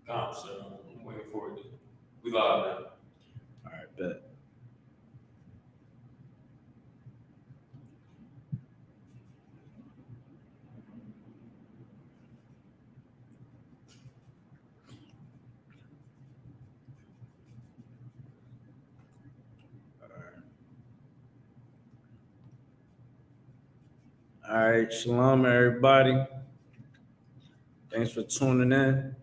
So I'm waiting for it. We live now. All right, bet. All right, shalom, everybody. Thanks for tuning in.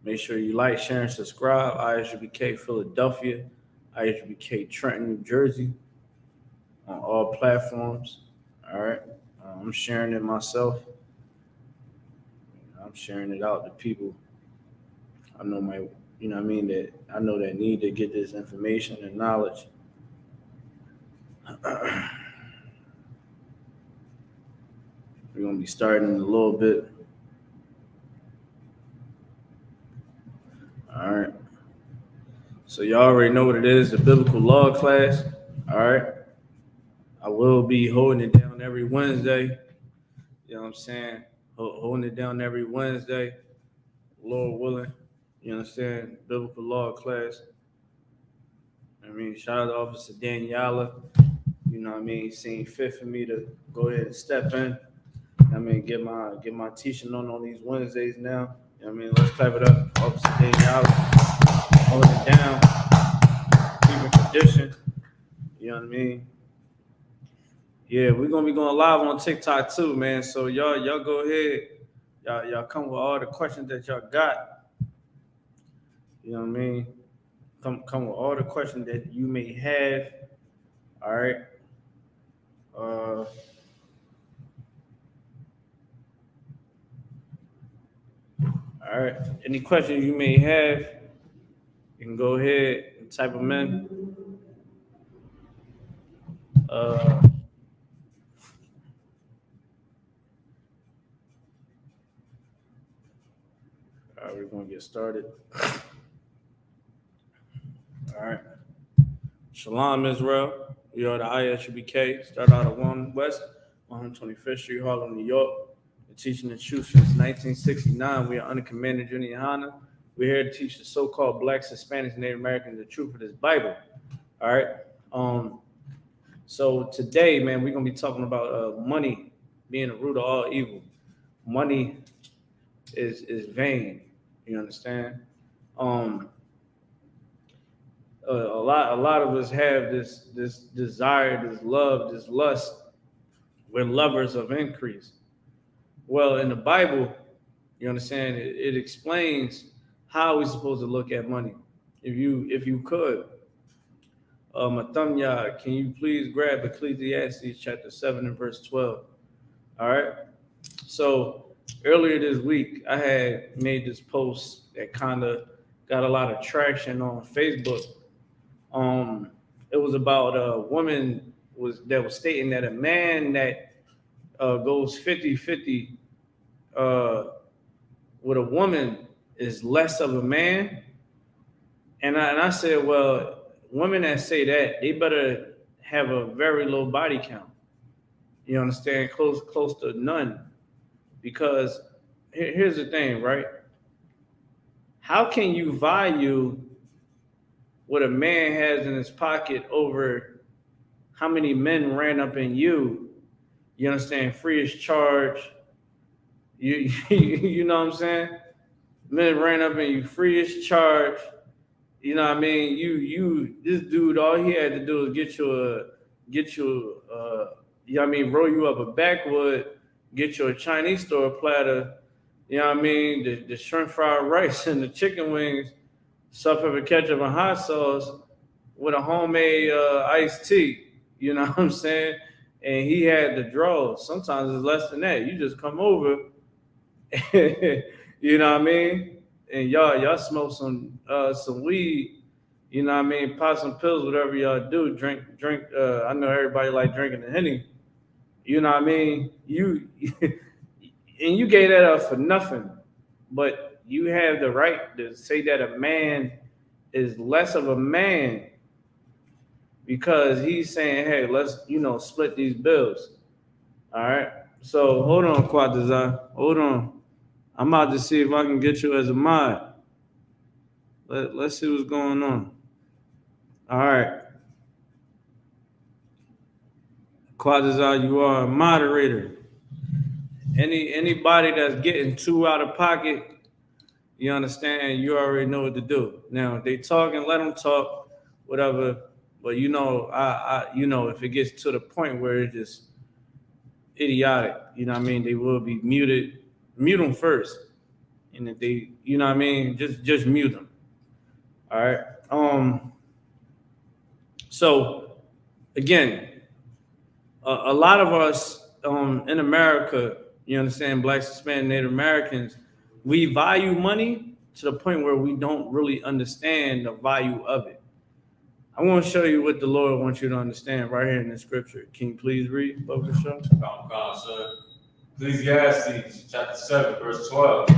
Make sure you like, share, and subscribe. ISUPK Philadelphia, ISUPK Trenton, New Jersey, on all platforms. All right, I'm sharing it myself. I'm sharing it out to people I know what I mean, that I know that need to get this information and knowledge. We're gonna be starting in a little bit. All right. So y'all already know what it is, the biblical law class. All right. I will be holding it down every Wednesday. You know what I'm saying? Holding it down every Wednesday, Lord willing. You understand? Biblical law class. I mean, shout out to Officer Daniela. You know what I mean? Seeing fit for me to go ahead and step in. I mean, get my teaching on these Wednesdays now. You know what I mean? Let's clap it up. Officer Daniela. Holding it down. Keeping tradition. You know what I mean? Yeah, we're gonna be going live on TikTok too, man. So y'all go ahead. Y'all come with all the questions that y'all got. You know what I mean? Come with all the questions that you may have. All right. All right. Any questions you may have, you can go ahead and type them in. All right, we're gonna get started. All right. Shalom, Israel. We are the ISUPK. Start out at 1 West, 125th Street, Harlem, New York. We're teaching the truth since 1969. We are under Commander Junior Hanna. We're here to teach the so-called Blacks, Hispanics, Native Americans the truth of this Bible. All right. So today, man, we're gonna be talking about money being the root of all evil. Money is vain. You understand? A lot of us have this desire, this love, this lust. We're lovers of increase. Well, in the Bible, you understand, it explains how we're supposed to look at money. If you could, Matanya, can you please grab Ecclesiastes chapter 7 and verse 12? All right. So earlier this week, I had made this post that kind of got a lot of traction on Facebook. It was about a woman that was stating that a man that goes 50-50 with a woman is less of a man. And I said, well, women that say that, they better have a very low body count. You understand? Close to none. Because here's the thing, right? How can you value what a man has in his pocket over how many men ran up in you? You understand? Free of charge. You know what I'm saying? Men ran up in you free of charge. You know what I mean? This dude, all he had to do was get you you know what I mean, roll you up a backwood, get you a Chinese store platter, you know what I mean, the shrimp fried rice and the chicken wings, salt, pepper, ketchup, and hot sauce with a homemade iced tea. You know what I'm saying? And he had the draw. Sometimes it's less than that. You just come over, you know what I mean? And y'all smoke some weed, you know what I mean? Pop some pills, whatever y'all do. Drink. I know everybody like drinking the Henny. You know what I mean? You and you gave that up for nothing, but you have the right to say that a man is less of a man because he's saying, "Hey, let's split these bills." All right. So hold on, Quad Design. Hold on. I'm about to see if I can get you as a mod. Let's see what's going on. All right. Quadazar, you are a moderator. Anybody that's getting too out of pocket, you understand, you already know what to do. Now, if they talking, let them talk, whatever. But if it gets to the point where it's just idiotic, they will be muted. Mute them first. And if they, just mute them. All right. So again, a lot of us in America, you understand, Blacks, Hispanic, Native Americans, we value money to the point where we don't really understand the value of it. I want to show you what the Lord wants you to understand right here in the scripture. Can you please read, Brother Shaw? Sir. Ecclesiastes chapter 7, verse 12.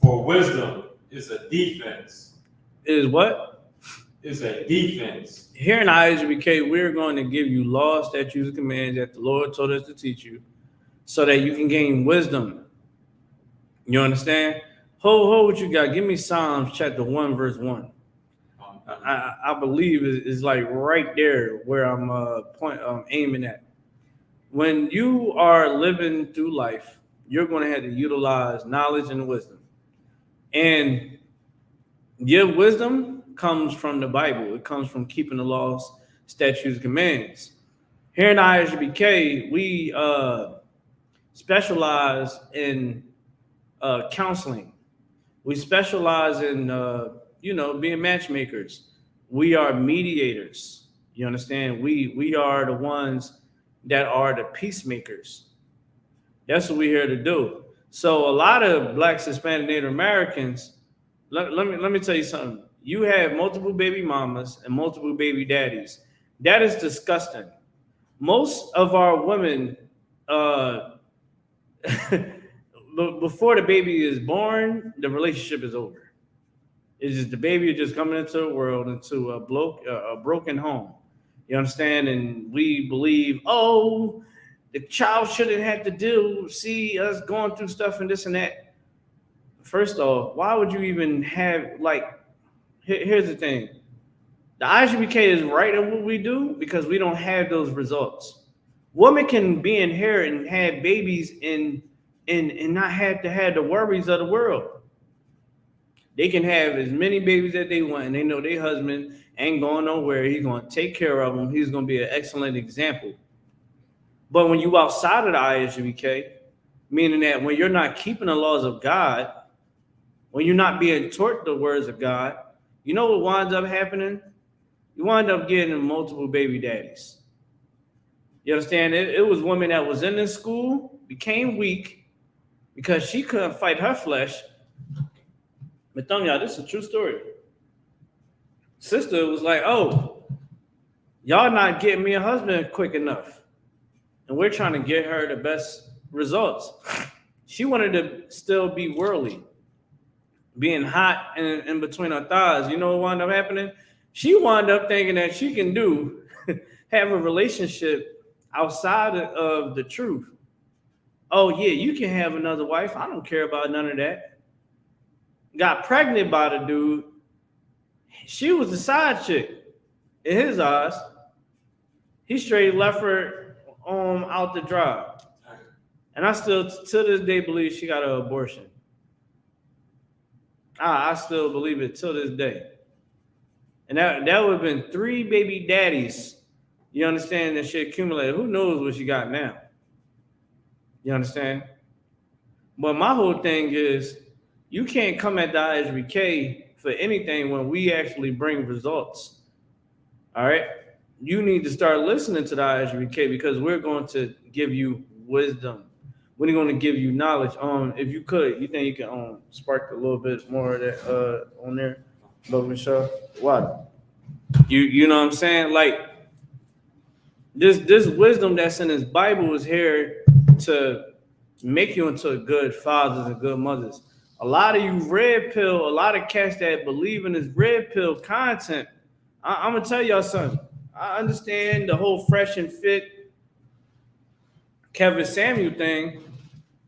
For wisdom is a defense. Is what? Is a defense. Here in ISUPK, we're going to give you laws, statutes, and commands that the Lord told us to teach you so that you can gain wisdom. You understand? Hold what you got. Give me Psalms chapter 1, verse 1. I believe is like right there where I'm aiming at. When you are living through life, you're going to have to utilize knowledge and wisdom. And your wisdom comes from the Bible. It comes from keeping the laws, statutes, commands. Here in ISUPK, we specialize in counseling. We specialize in being matchmakers. We are mediators. You understand? We are the ones that are the peacemakers. That's what we're here to do. So a lot of Blacks, Hispanic, Native Americans, let me tell you something. You have multiple baby mamas and multiple baby daddies. That is disgusting. Most of our women, before the baby is born, the relationship is over. It's just the baby is just coming into the world, into a broken home. You understand? And we believe, the child shouldn't have to see us going through stuff and this and that. First off, why would you even have, here's the thing. The ISUPK is right in what we do because we don't have those results. Women can be inherit and have babies and not have to have the worries of the world. They can have as many babies as they want, and they know their husband ain't going nowhere. He's going to take care of them. He's going to be an excellent example. But when you outside of the ISUPK, meaning that when you're not keeping the laws of God, when you're not being taught the words of God, you know what winds up happening? You wind up getting multiple baby daddies. You understand? It was women that was in this school, became weak because she couldn't fight her flesh. But tell y'all, this is a true story. Sister was like, y'all not getting me a husband quick enough. And we're trying to get her the best results. She wanted to still be worldly, being hot in between her thighs. You know what wound up happening? She wound up thinking that she can have a relationship outside of the truth. Oh, yeah, you can have another wife. I don't care about none of that. Got pregnant by the dude. She was the side chick in his eyes. He straight left her out the drive. And I still, to this day, believe she got an abortion. I still believe it till this day. And that would have been 3 baby daddies. You understand, that she accumulated. Who knows what she got now? You understand? But my whole thing is, you can't come at the ISUPK for anything when we actually bring results. All right? You need to start listening to the ISUPK because we're going to give you wisdom. We're going to give you knowledge. If you could, you think you can spark a little bit more of that on there, Brother Michelle? Why? You know what I'm saying? Like this wisdom that's in this Bible is here to make you into good fathers and good mothers. A lot of you red pill, a lot of cats that believe in this red pill content. I'm gonna tell y'all something. I understand the whole fresh and fit Kevin Samuel thing,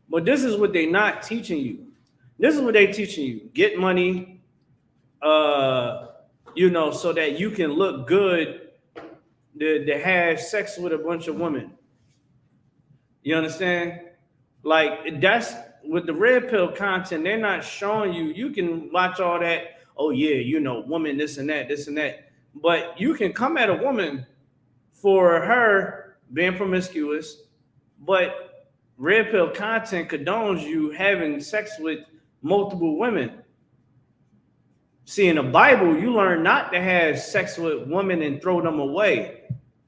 but this is what they're not teaching you. This is what they're teaching you: get money, so that you can look good to have sex with a bunch of women. You understand? Like that's with the red pill content, they're not showing you. You can watch all that. Oh yeah, woman, this and that, this and that. But you can come at a woman for her being promiscuous, but red pill content condones you having sex with multiple women. See, in the Bible, you learn not to have sex with women and throw them away.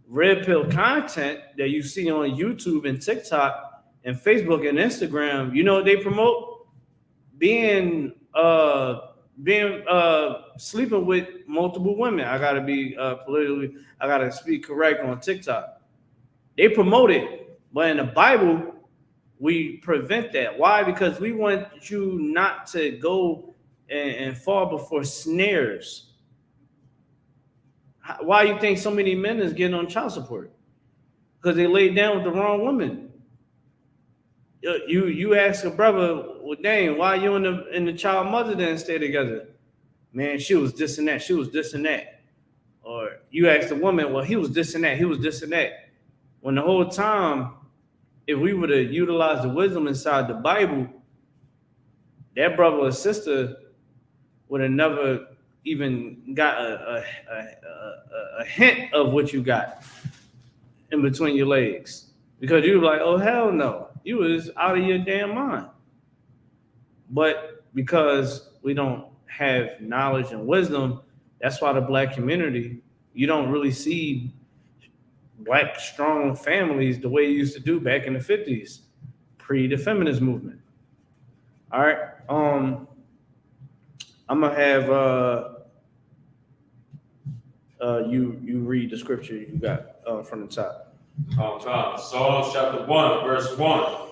Red pill content that you see on YouTube and TikTok and Facebook and Instagram, you know what they promote? Being sleeping with multiple women. I gotta be I gotta speak correct on TikTok. They promote it, but in the Bible, we prevent that. Why? Because we want you not to go and fall before snares. Why you think so many men is getting on child support? Because they laid down with the wrong woman. You ask a brother, well, dang, why you and the child mother didn't stay together? Man, she was this and that. She was this and that. Or you ask the woman, well, he was this and that. He was this and that. When the whole time, if we would have utilized the wisdom inside the Bible, that brother or sister would have never even got a hint of what you got in between your legs. Because you were like, oh, hell no. You was out of your damn mind. But because we don't have knowledge and wisdom, that's why the black community, you don't really see black strong families the way you used to do back in the 50s, pre the feminist movement. All right. I'm gonna have you read the scripture you got from the top. Psalms chapter 1, verse 1.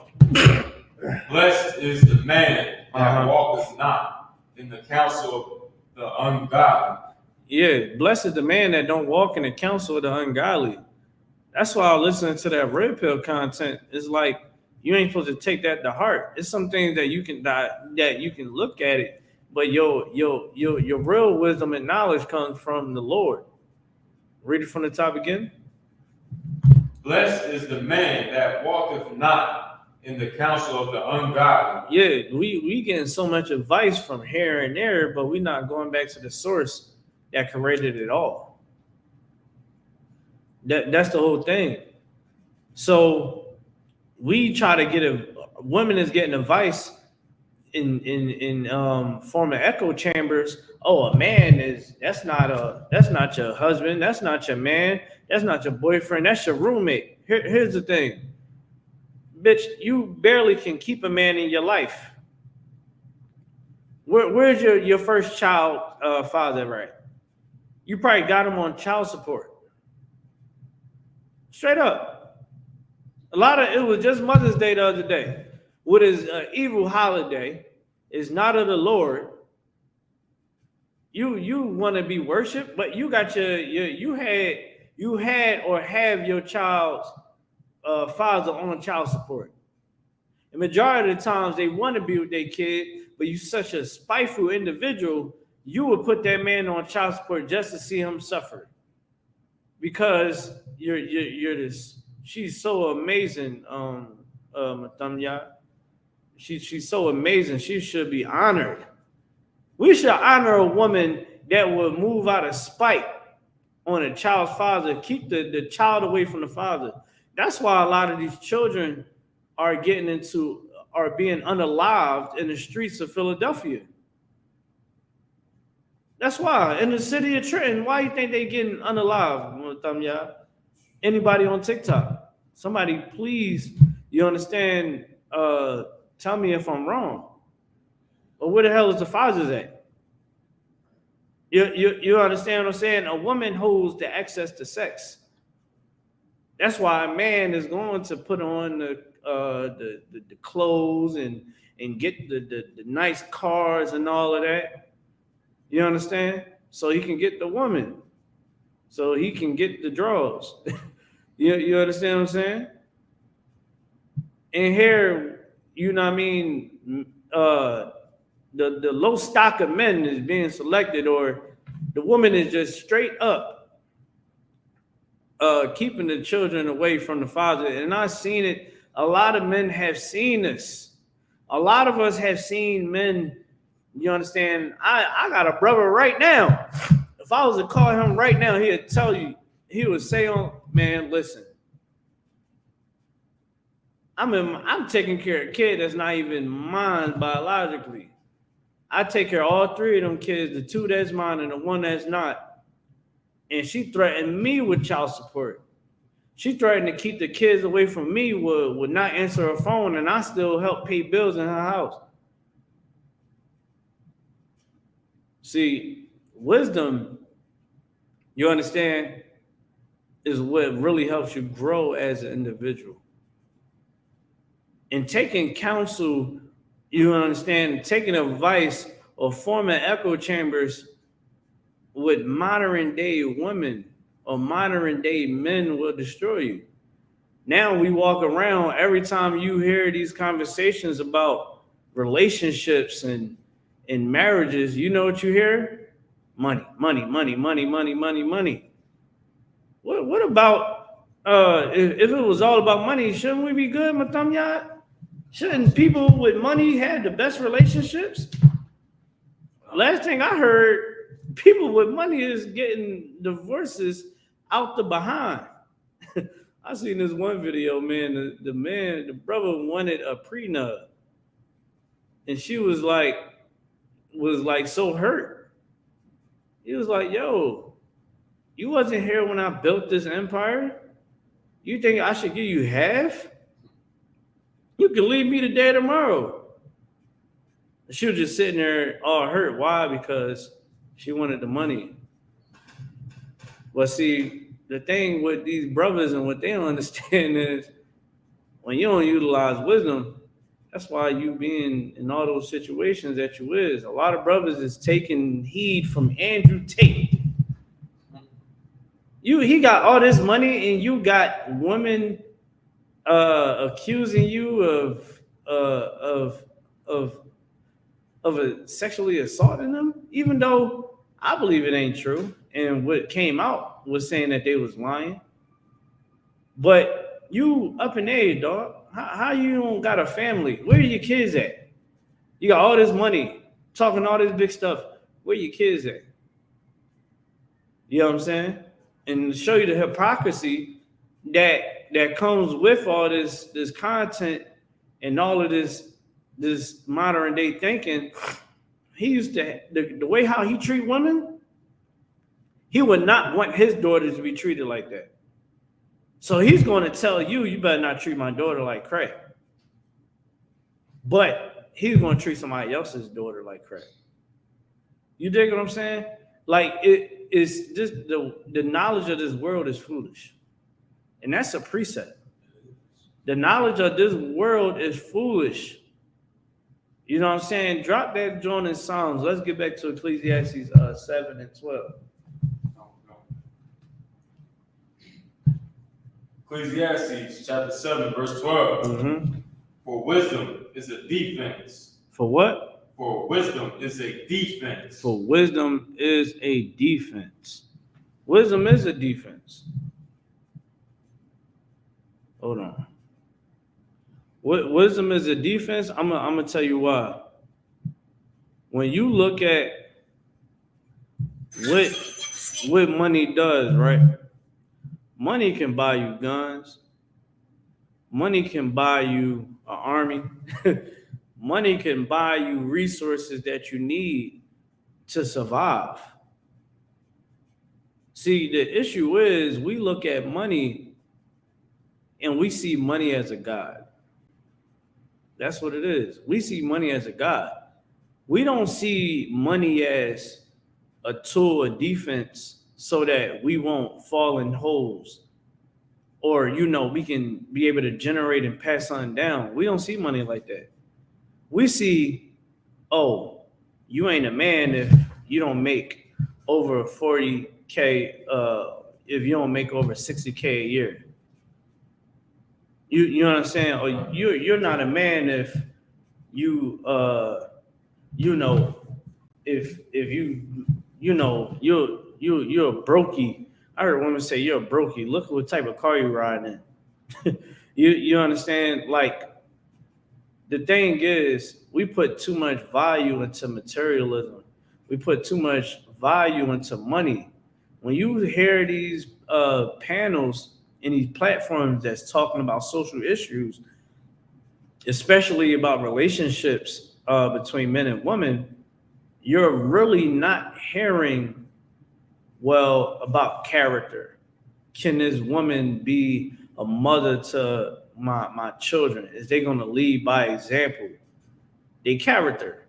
Blessed is the man that walketh not in the counsel of the ungodly. Yeah, blessed is the man that don't walk in the counsel of the ungodly. That's why I listen to that red pill content. It's like you ain't supposed to take that to heart. It's some things that you can look at it, but your real wisdom and knowledge comes from the Lord. Read it from the top again. Blessed is the man that walketh not in the counsel of the ungodly. Yeah, we getting so much advice from here and there, but we're not going back to the source that created it all. That's the whole thing. So we try to get women is getting advice in form of echo chambers. Oh, a man that's not your husband, that's not your man, that's not your boyfriend, that's your roommate. Here's the thing, bitch, you barely can keep a man in your life. Where's your first child father, right? You probably got him on child support. Straight up. It was just Mother's Day the other day. What is an evil holiday is not of the Lord. You want to be worshipped, but you got you had or have your child's father on child support. The majority of the times they want to be with their kid, but you're such a spiteful individual, you would put that man on child support just to see him suffer. Because you're this. She's so amazing, Matamya. She's so amazing. She should be honored. We should honor a woman that will move out of spite on a child's father, keep the child away from the father. That's why a lot of these children are being unalived in the streets of Philadelphia. That's why. In the city of Trenton, why you think they getting unalived? Anybody on TikTok? Somebody please, you understand, tell me if I'm wrong. But where the hell is the fathers at? You understand what I'm saying? A woman holds the access to sex. That's why a man is going to put on the clothes and get the nice cars and all of that. You understand? So he can get the woman. So he can get the draws. You understand what I'm saying? And here, you know what I mean? the low stock of men is being selected, or the woman is just straight up keeping the children away from the father. And I've seen it. A lot of men have seen this. A lot of us have seen men. You understand? I got a brother right now. If I was to call him right now, he'd tell you. He would say, "Oh man, listen. I'm taking care of a kid that's not even mine biologically. I take care of all three of them kids, the two that's mine and the one that's not. And she threatened me with child support. She threatened to keep the kids away from me, would not answer her phone, and I still help pay bills in her house." See, wisdom, you understand, is what really helps you grow as an individual. And taking counsel, you understand, taking advice or forming echo chambers with modern day women or modern day men will destroy you. Now we walk around, every time you hear these conversations about relationships and marriages, you know what you hear? Money, money, money, money, money, money, money. What about if it was all about money, shouldn't we be good, Matamyat? Shouldn't people with money have the best relationships? Last thing I heard, people with money is getting divorces out the behind. I seen this one video, man. The brother wanted a prenup, and she was like so hurt. He was like, "Yo, you wasn't here when I built this empire. You think I should give you half? You can leave me today, tomorrow." She was just sitting there all hurt. Why? Because she wanted the money. Well, see, the thing with these brothers and what they don't understand is when you don't utilize wisdom, that's why you being in all those situations that you is. A lot of brothers is taking heed from Andrew Tate. He got all this money and you got women accusing you of sexually assaulting them, even though I believe it ain't true. And what came out was saying that they was lying. But you up in age, dog. How you don't got a family? Where are your kids at? You got all this money, talking all this big stuff. Where your kids at? You know what I'm saying? And to show you the hypocrisy that comes with all this content and all of this modern day thinking. He used to the way how he treat women. He would not want his daughters to be treated like that. So he's going to tell you better not treat my daughter like crap. But he's going to treat somebody else's daughter like crap. You dig what I'm saying? Like it's just the knowledge of this world is foolish. And that's a precept. The knowledge of this world is foolish. You know what I'm saying? Drop that joint in Psalms. Let's get back to Ecclesiastes 7 and 12. Ecclesiastes chapter 7, verse 12. Mm-hmm. For wisdom is a defense. For what? For wisdom is a defense. For wisdom is a defense. Wisdom is a defense. Hold on. Wisdom is a defense. I'm gonna tell you why. When you look at what money does, right? Money can buy you guns. Money can buy you an army. Money can buy you resources that you need to survive. See, the issue is we look at money and we see money as a god. That's what it is. We see money as a god. We don't see money as a tool of defense so that we won't fall in holes or, we can be able to generate and pass on down. We don't see money like that. We see, oh, you ain't a man if you don't make over 40K, if you don't make over 60K a year. You know what I'm saying? Or you're not a man if you you know, if you're a brokey. I heard women say you're a brokey. Look at what type of car you riding in. You understand? Like the thing is, we put too much value into materialism. We put too much value into money. When you hear these panels and these platforms that's talking about social issues, especially about relationships between men and women, you're really not hearing well about character. Can this woman be a mother to my children? Is they going to lead by example? They character.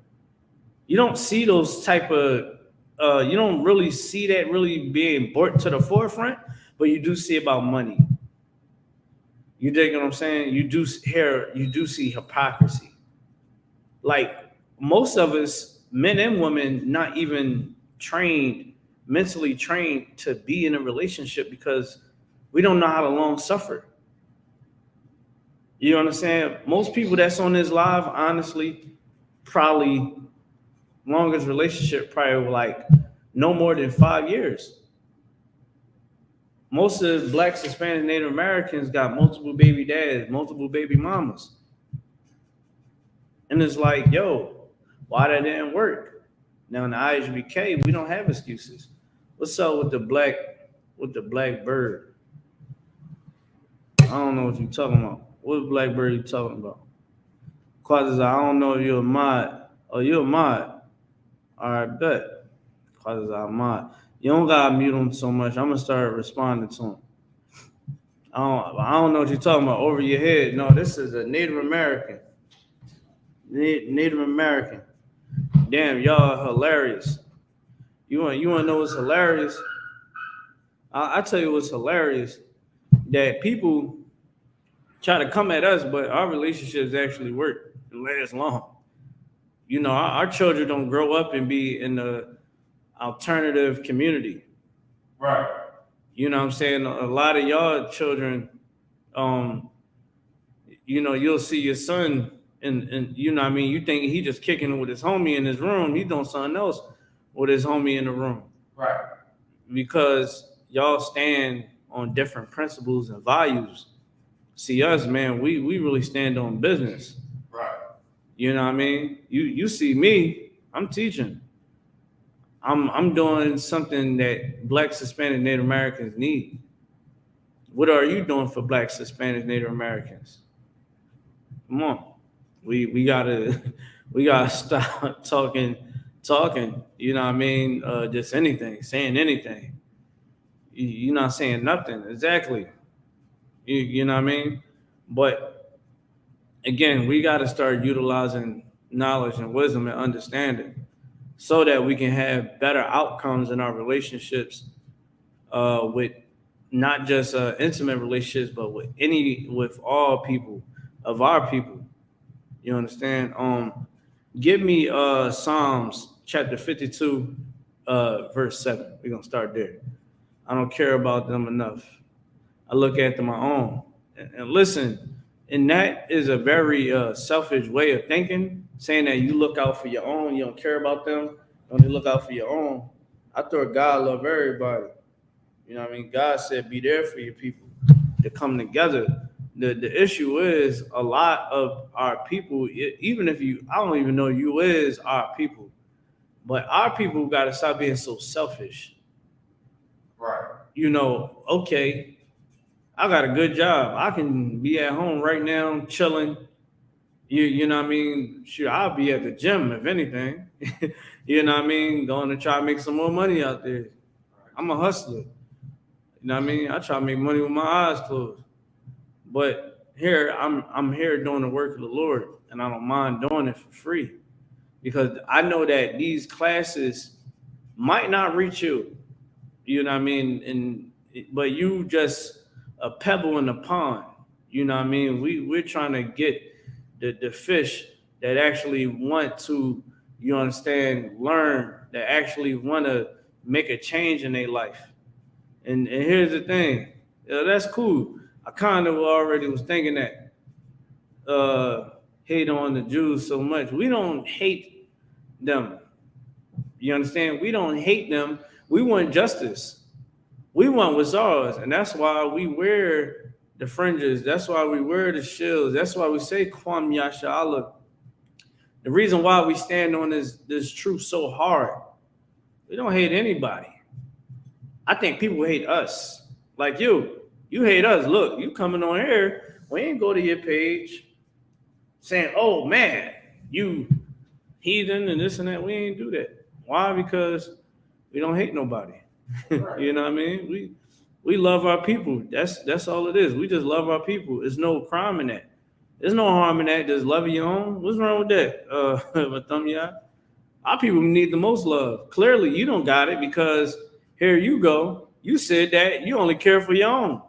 You don't see those type of you don't really see that really being brought to the forefront, but you do see about money. You dig what I'm saying? You do see hypocrisy. Like most of us, men and women, not even trained, mentally trained to be in a relationship because we don't know how to long suffer. You understand? Most people that's on this live, honestly, probably longest relationship probably like no more than 5 years. Most of the blacks, Hispanic, Native Americans got multiple baby dads, multiple baby mamas. And it's like, yo, why that didn't work? Now in the ISUPK, we don't have excuses. What's up with the black bird? I don't know what you're talking about. What black bird you talking about? Quasi, I don't know if you're a mod. Oh, you're a mod. All right, bet. Quasi, I'm mod. You don't gotta mute him so much. I'm gonna start responding to him. I don't know what you're talking about. Over your head. No, this is a Native American. Native American. Damn, y'all are hilarious. You wanna know what's hilarious? I tell you what's hilarious. That people try to come at us, but our relationships actually work and last long. You know, our children don't grow up and be in the alternative community. Right. You know what I'm saying? A lot of y'all children, um, you'll see your son and you know what I mean, you think he just kicking it with his homie in his room, he doing something else with his homie in the room. Right. Because y'all stand on different principles and values. See us, man, we really stand on business. Right. You know what I mean? You see me, I'm teaching. I'm doing something that blacks, Hispanic, Native Americans need. What are you doing for blacks, Hispanic, Native Americans? Come on. We gotta we gotta stop talking, you know what I mean? Just anything, saying anything. You're not saying nothing. Exactly. You know what I mean? But again, we got to start utilizing knowledge and wisdom and understanding so that we can have better outcomes in our relationships with not just intimate relationships, but with all people of our people. You understand? Give me Psalms chapter 52, verse 7. We're gonna start there. I don't care about them enough. I look after my own. And listen, and that is a very selfish way of thinking, saying that you look out for your own, you don't care about them, you only look out for your own. I thought God loved everybody. You know what I mean? God said, be there for your people to come together. The issue is a lot of our people, even if I don't even know you is our people, but our people got to stop being so selfish. Right. You know, okay, I got a good job. I can be at home right now, chilling. You know what I mean? Sure, I'll be at the gym if anything. You know what I mean? Going to try to make some more money out there. I'm a hustler. You know what I mean? I try to make money with my eyes closed. But here, I'm here doing the work of the Lord, and I don't mind doing it for free because I know that these classes might not reach you. You know what I mean? But you just a pebble in the pond. You know what I mean? We're trying to get the fish that actually want to, you understand, learn, that actually want to make a change in their life. And here's the thing, that's cool. I kind of already was thinking that hate on the Jews so much. We don't hate them. You understand? We don't hate them. We want justice. We want what's ours, and that's why we wear the fringes. That's why we wear the shields. That's why we say Kwam Yasha Allah. The reason why we stand on this truth so hard, we don't hate anybody. I think people hate us. Like you hate us. Look, you coming on here, we ain't go to your page saying, oh man, you heathen and this and that. We ain't do that. Why? Because we don't hate nobody. You know what I mean? We love our people. That's all it is. We just love our people. There's no crime in that. There's no harm in that. Just loving your own. What's wrong with that? Our people need the most love. Clearly, you don't got it because here you go. You said that you only care for your own.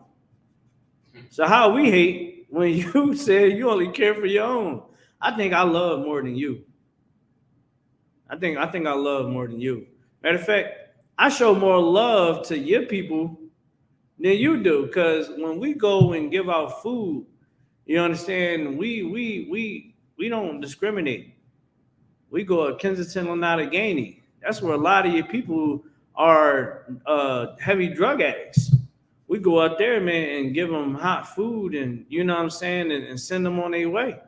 So how we hate when you said you only care for your own? I think I love more than you. I think I love more than you. Matter of fact, I show more love to your people than you do. Because when we go and give out food, you understand, we don't discriminate. We go at Kensington or Allegheny. That's where a lot of your people are heavy drug addicts. We go out there, man, and give them hot food and, you know what I'm saying, and send them on their way.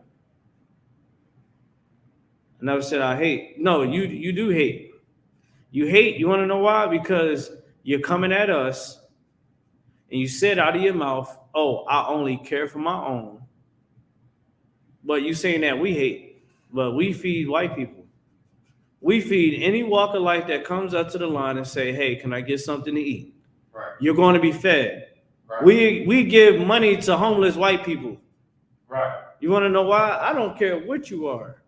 I never said I hate. No, you do hate. You hate. You want to know why? Because you're coming at us and you said out of your mouth, oh, I only care for my own. But you saying that we hate, but we feed white people. We feed any walk of life that comes up to the line and say, hey, can I get something to eat? Right. You're going to be fed. Right. We give money to homeless white people. Right. You want to know why? I don't care what you are.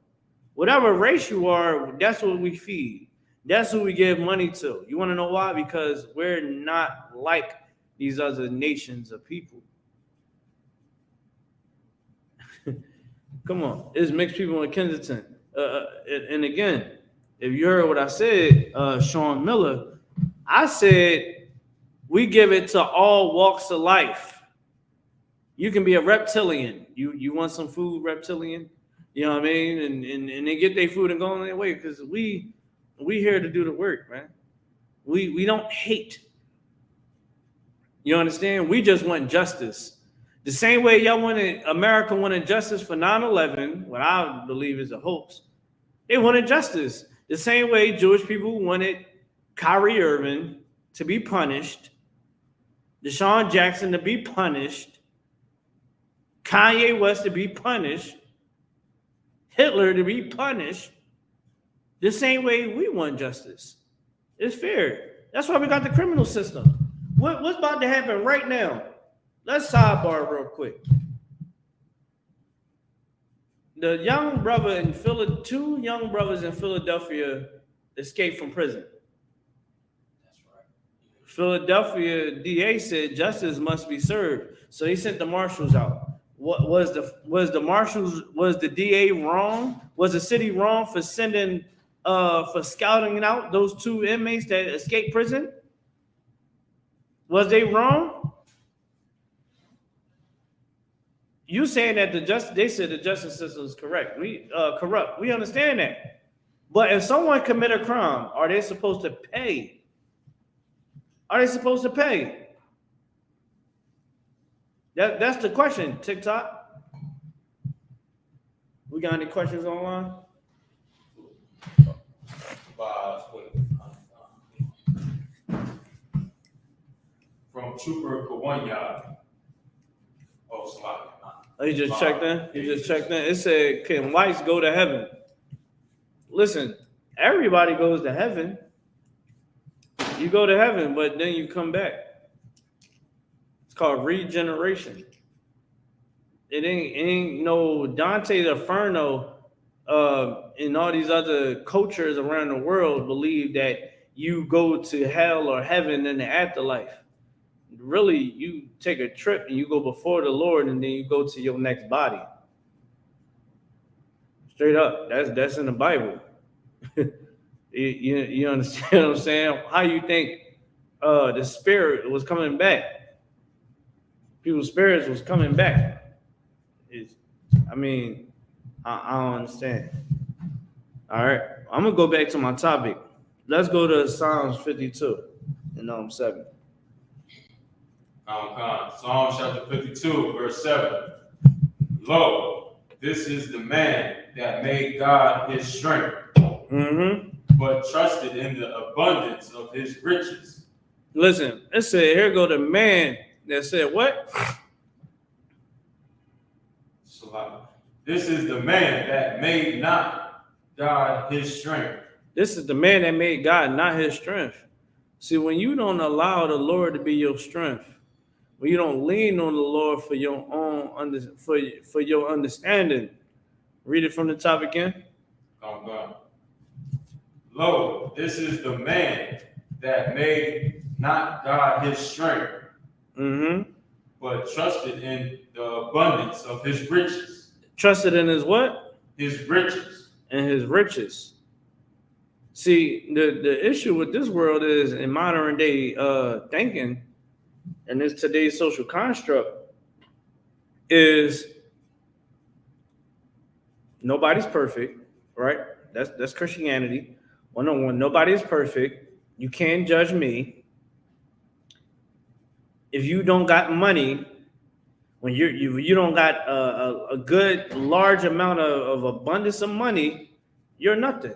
Whatever race you are, that's what we feed. That's who we give money to. You want to know why? Because we're not like these other nations of people. Come on. It's mixed people in Kensington. And again, if you heard what I said, Sean Miller, I said we give it to all walks of life. You can be a reptilian. You want some food, reptilian? You know what I mean? And they get their food and go on their way because we here to do the work, man. We don't hate. You understand? We just want justice. The same way America wanted justice for 9/11, what I believe is a hoax. They wanted justice. The same way Jewish people wanted Kyrie Irving to be punished, Deshaun Jackson to be punished, Kanye West to be punished, Hitler to be punished. The same way we want justice. It's fair. That's why we got the criminal system. What's about to happen right now? Let's sidebar real quick. The young brother in Philadelphia, 2 young brothers in Philadelphia escaped from prison. That's right. Philadelphia DA said justice must be served, so he sent the marshals out. What was the DA wrong? Was the city wrong for sending for scouting out those 2 inmates that escaped prison? Was they wrong? You saying that they said the justice system is corrupt. We understand that. But if someone commit a crime, are they supposed to pay? Are they supposed to pay? That's the question, TikTok. We got any questions online? From Trooper Kawanya. Oh, somebody. He just checked in. It said, can whites go to heaven? Listen, everybody goes to heaven. You go to heaven, but then you come back. It's called regeneration. It ain't no Dante the Inferno and all these other cultures around the world believe that you go to hell or heaven in the afterlife. Really, you take a trip and you go before the Lord and then you go to your next body. Straight up. That's in the Bible. you understand what I'm saying? How you think the spirit was coming back? People's spirits was coming back. I don't understand. All right, I'm gonna go back to my topic. Let's go to Psalms 52 and 7. Psalm chapter 52, verse 7. Lo, this is the man that made God his strength, but trusted in the abundance of his riches. Listen, it said, here go the man that said what? This is the man that made not God his strength. This is the man that made God not his strength. See, when you don't allow the Lord to be your strength, when you don't lean on the Lord for your own for your understanding, read it from the top again. Lo, this is the man that made not God his strength, but trusted in the abundance of his riches. Trusted in his what? His riches. And his riches. See, the issue with this world is in modern day thinking, and this today's social construct, is nobody's perfect, right? That's Christianity. 101. Nobody is perfect. You can't judge me. If you don't got money, when you don't got a good large amount of abundance of money, you're nothing.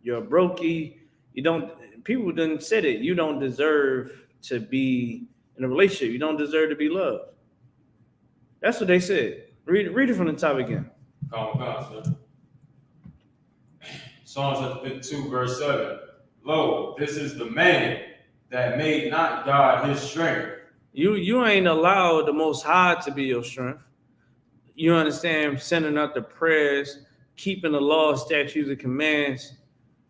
You're a brokey. You don't. People didn't said it. You don't deserve to be in a relationship. You don't deserve to be loved. That's what they said. Read it from the top again. Psalms 52, verse 7. Lo, this is the man that made not God his strength. You ain't allowed the Most High to be your strength. You understand? Sending out the prayers, keeping the law, statutes, and commands.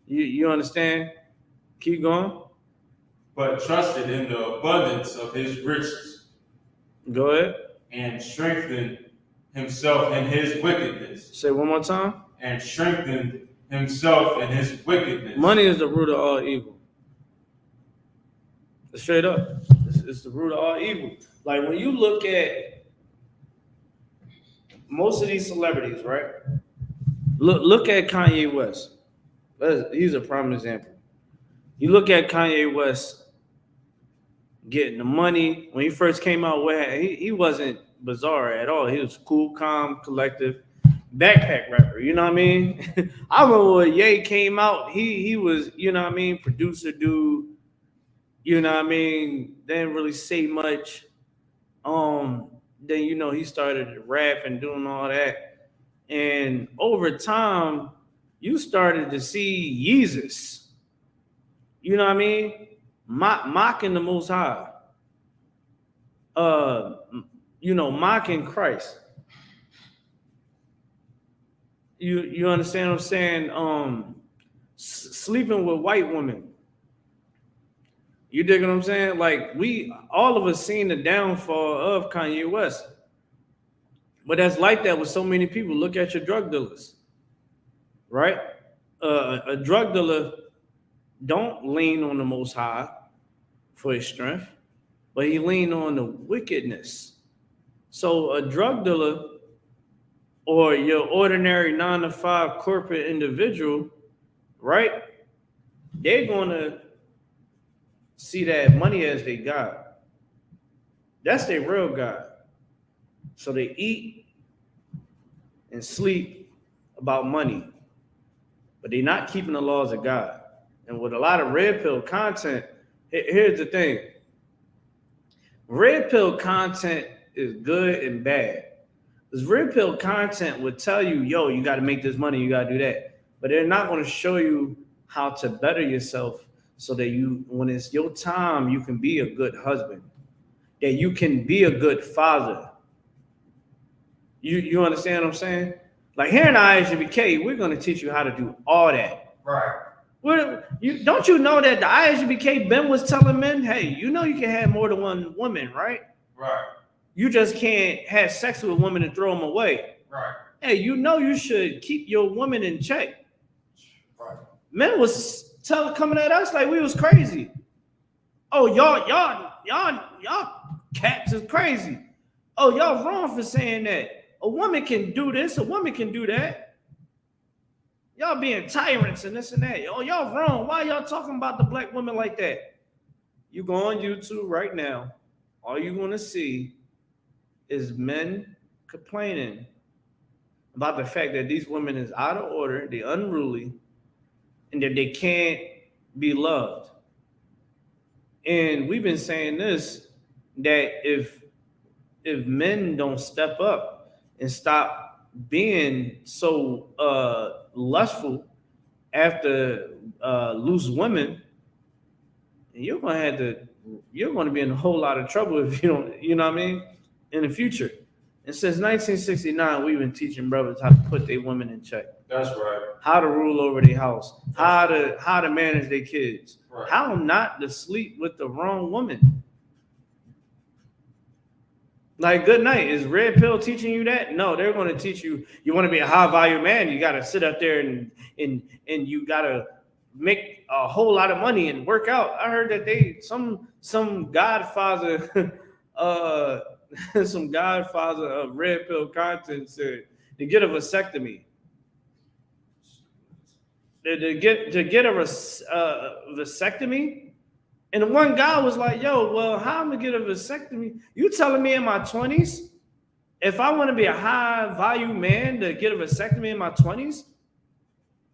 You understand? Keep going. But trusted in the abundance of his riches. Go ahead. And strengthened himself in his wickedness. Say one more time. And strengthened himself in his wickedness. Money is the root of all evil. Straight up. It's the root of all evil. Like when you look at most of these celebrities, right? Look at Kanye West. He's a prime example. You look at Kanye West getting the money. When he first came out, he wasn't bizarre at all. He was cool, calm, collective, backpack rapper. You know what I mean? I remember when Ye came out, he was, you know what I mean, producer dude. You know what I mean? Didn't really say much. Then he started to rap and doing all that. And over time, you started to see Yeezus. You know what I mean? Mocking the Most High. Mocking Christ. You understand what I'm saying? Sleeping with white women. You dig what I'm saying? Like all of us seen the downfall of Kanye West. But that's like that with so many people. Look at your drug dealers, right? A drug dealer don't lean on the Most High for his strength, but he lean on the wickedness. So a drug dealer or your ordinary 9-to-5 corporate individual, right? They're going to see that money as their God. That's their real God. So they eat and sleep about money, but they're not keeping the laws of God. And with a lot of red pill content, here's the thing. Red pill content is good and bad. Because red pill content would tell you, yo, you got to make this money, you got to do that. But they're not going to show you how to better yourself so that when it's your time, you can be a good husband, that you can be a good father. You understand what I'm saying? Like here in ISUPK, we're going to teach you how to do all that. Right. Don't you know that the ISUPK Ben was telling men, hey, you know you can have more than one woman, right? Right. You just can't have sex with a woman and throw them away. Right. Hey, you should keep your woman in check. Right. Men was coming at us like we was crazy. Oh, y'all cats is crazy. Oh, y'all wrong for saying that. A woman can do this, a woman can do that. Y'all being tyrants and this and that. Oh, y'all wrong. Why y'all talking about the black women like that? You go on YouTube right now. All you're going to see is men complaining about the fact that these women is out of order, they're unruly, and that they can't be loved. And we've been saying this, that if men don't step up and stop being so lustful after loose women, you're gonna be in a whole lot of trouble if you don't, you know what I mean, in the future. And since 1969, we've been teaching brothers how to put their women in check. That's right. How to rule over their house, how to manage their kids, Right. how not to sleep with the wrong woman. Like, good night. Is Red Pill teaching you that? No, they're going to teach you. You want to be a high value man. You got to sit up there and you got to make a whole lot of money and work out. I heard that some Godfather, some Godfather of Red Pill content said to get a vasectomy. To get a vasectomy. And the one guy was like, yo, well, how am I going to get a vasectomy? You telling me in my 20s, if I want to be a high value man to get a vasectomy in my 20s,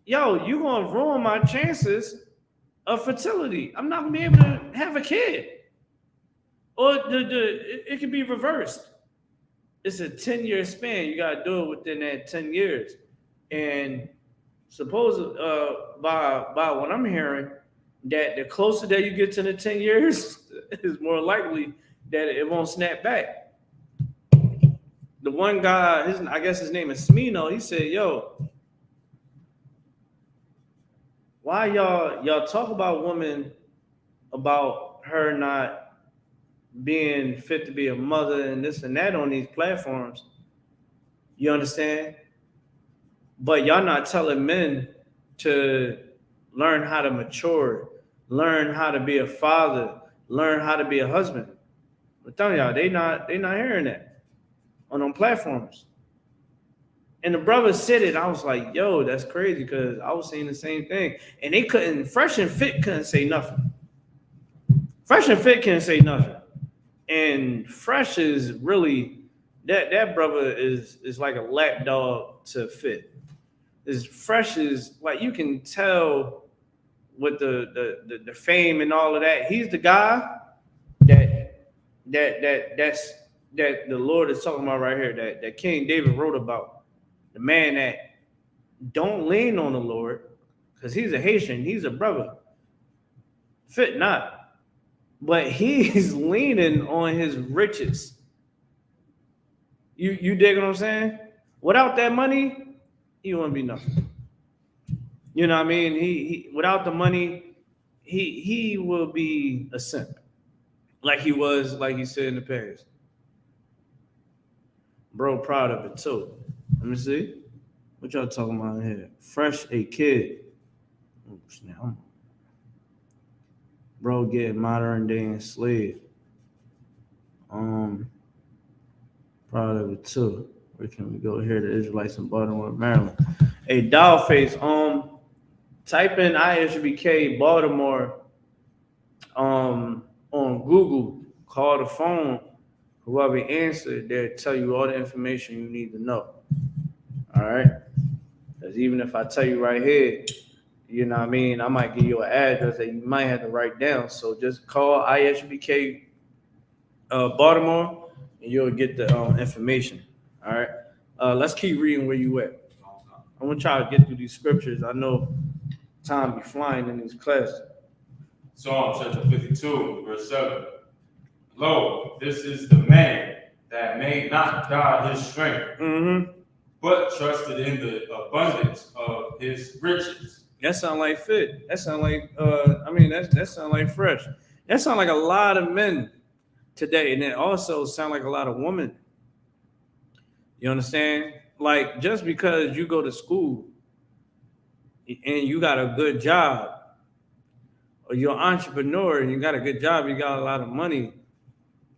yo, you're going to ruin my chances of fertility. I'm not going to be able to have a kid. Or it can be reversed. It's a 10-year span. You got to do it within that 10 years. And suppose by what I'm hearing, that the closer that you get to the 10 years, is more likely that it won't snap back. The one guy, I guess his name is Smino, he said, yo, why y'all talk about women, about her not being fit to be a mother and this and that on these platforms? You understand? But y'all not telling men to learn how to mature, learn how to be a father, learn how to be a husband. I'm telling y'all, they not hearing that on them platforms. And the brother said it. I was like, yo, that's crazy, because I was saying the same thing. And they couldn't, Fresh and Fit couldn't say nothing. Fresh and Fit couldn't say nothing. And Fresh is really, that brother is like a lapdog to Fit. Is Fresh is like, you can tell with the fame and all of that. He's the guy that the Lord is talking about right here, that King David wrote about. The man that don't lean on the Lord, because he's a Haitian, he's a brother. Fit not. But he's leaning on his riches. You dig what I'm saying? Without that money, he wouldn't be nothing. You know what I mean? He without the money, he will be a simp. Like he was, like he said in the past. Bro, proud of it too. Let me see. What y'all talking about here? Fresh a kid. Oops, now. Bro, get modern day enslaved. Proud of it too. Where can we go here? The Israelites in Baltimore, Maryland. Hey, Dollface. Type in ISUPK Baltimore. On Google. Call the phone. Whoever answered, they'll tell you all the information you need to know. All right? Because even if I tell you right here, you know what I mean, I might give you an address that you might have to write down. So just call ISUPK Baltimore, and you'll get the information. All right? Let's keep reading where you at. I want y'all to get through these scriptures. I know time be flying in these classes. Psalm chapter 52, verse 7. Lo, this is the man that made not God his strength, but trusted in the abundance of his riches. That sound like Fit. That sound like that sound like Fresh. That sound like a lot of men today, and it also sound like a lot of women. You understand? Like, just because you go to school and you got a good job, or you're an entrepreneur and you got a good job, you got a lot of money,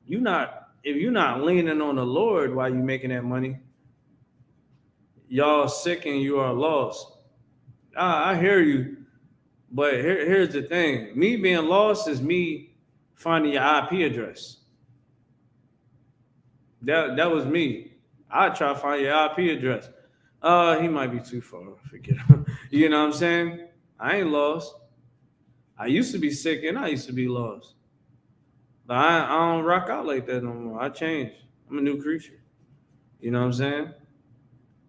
if you're not leaning on the Lord while you're making that money, y'all sick and you are lost. I hear you, but here's the thing: me being lost is me finding your IP address. That was me. I try to find your IP address. He might be too far. Forget him. You know what I'm saying? I ain't lost. I used to be sick and I used to be lost. But I don't rock out like that no more. I changed. I'm a new creature. You know what I'm saying?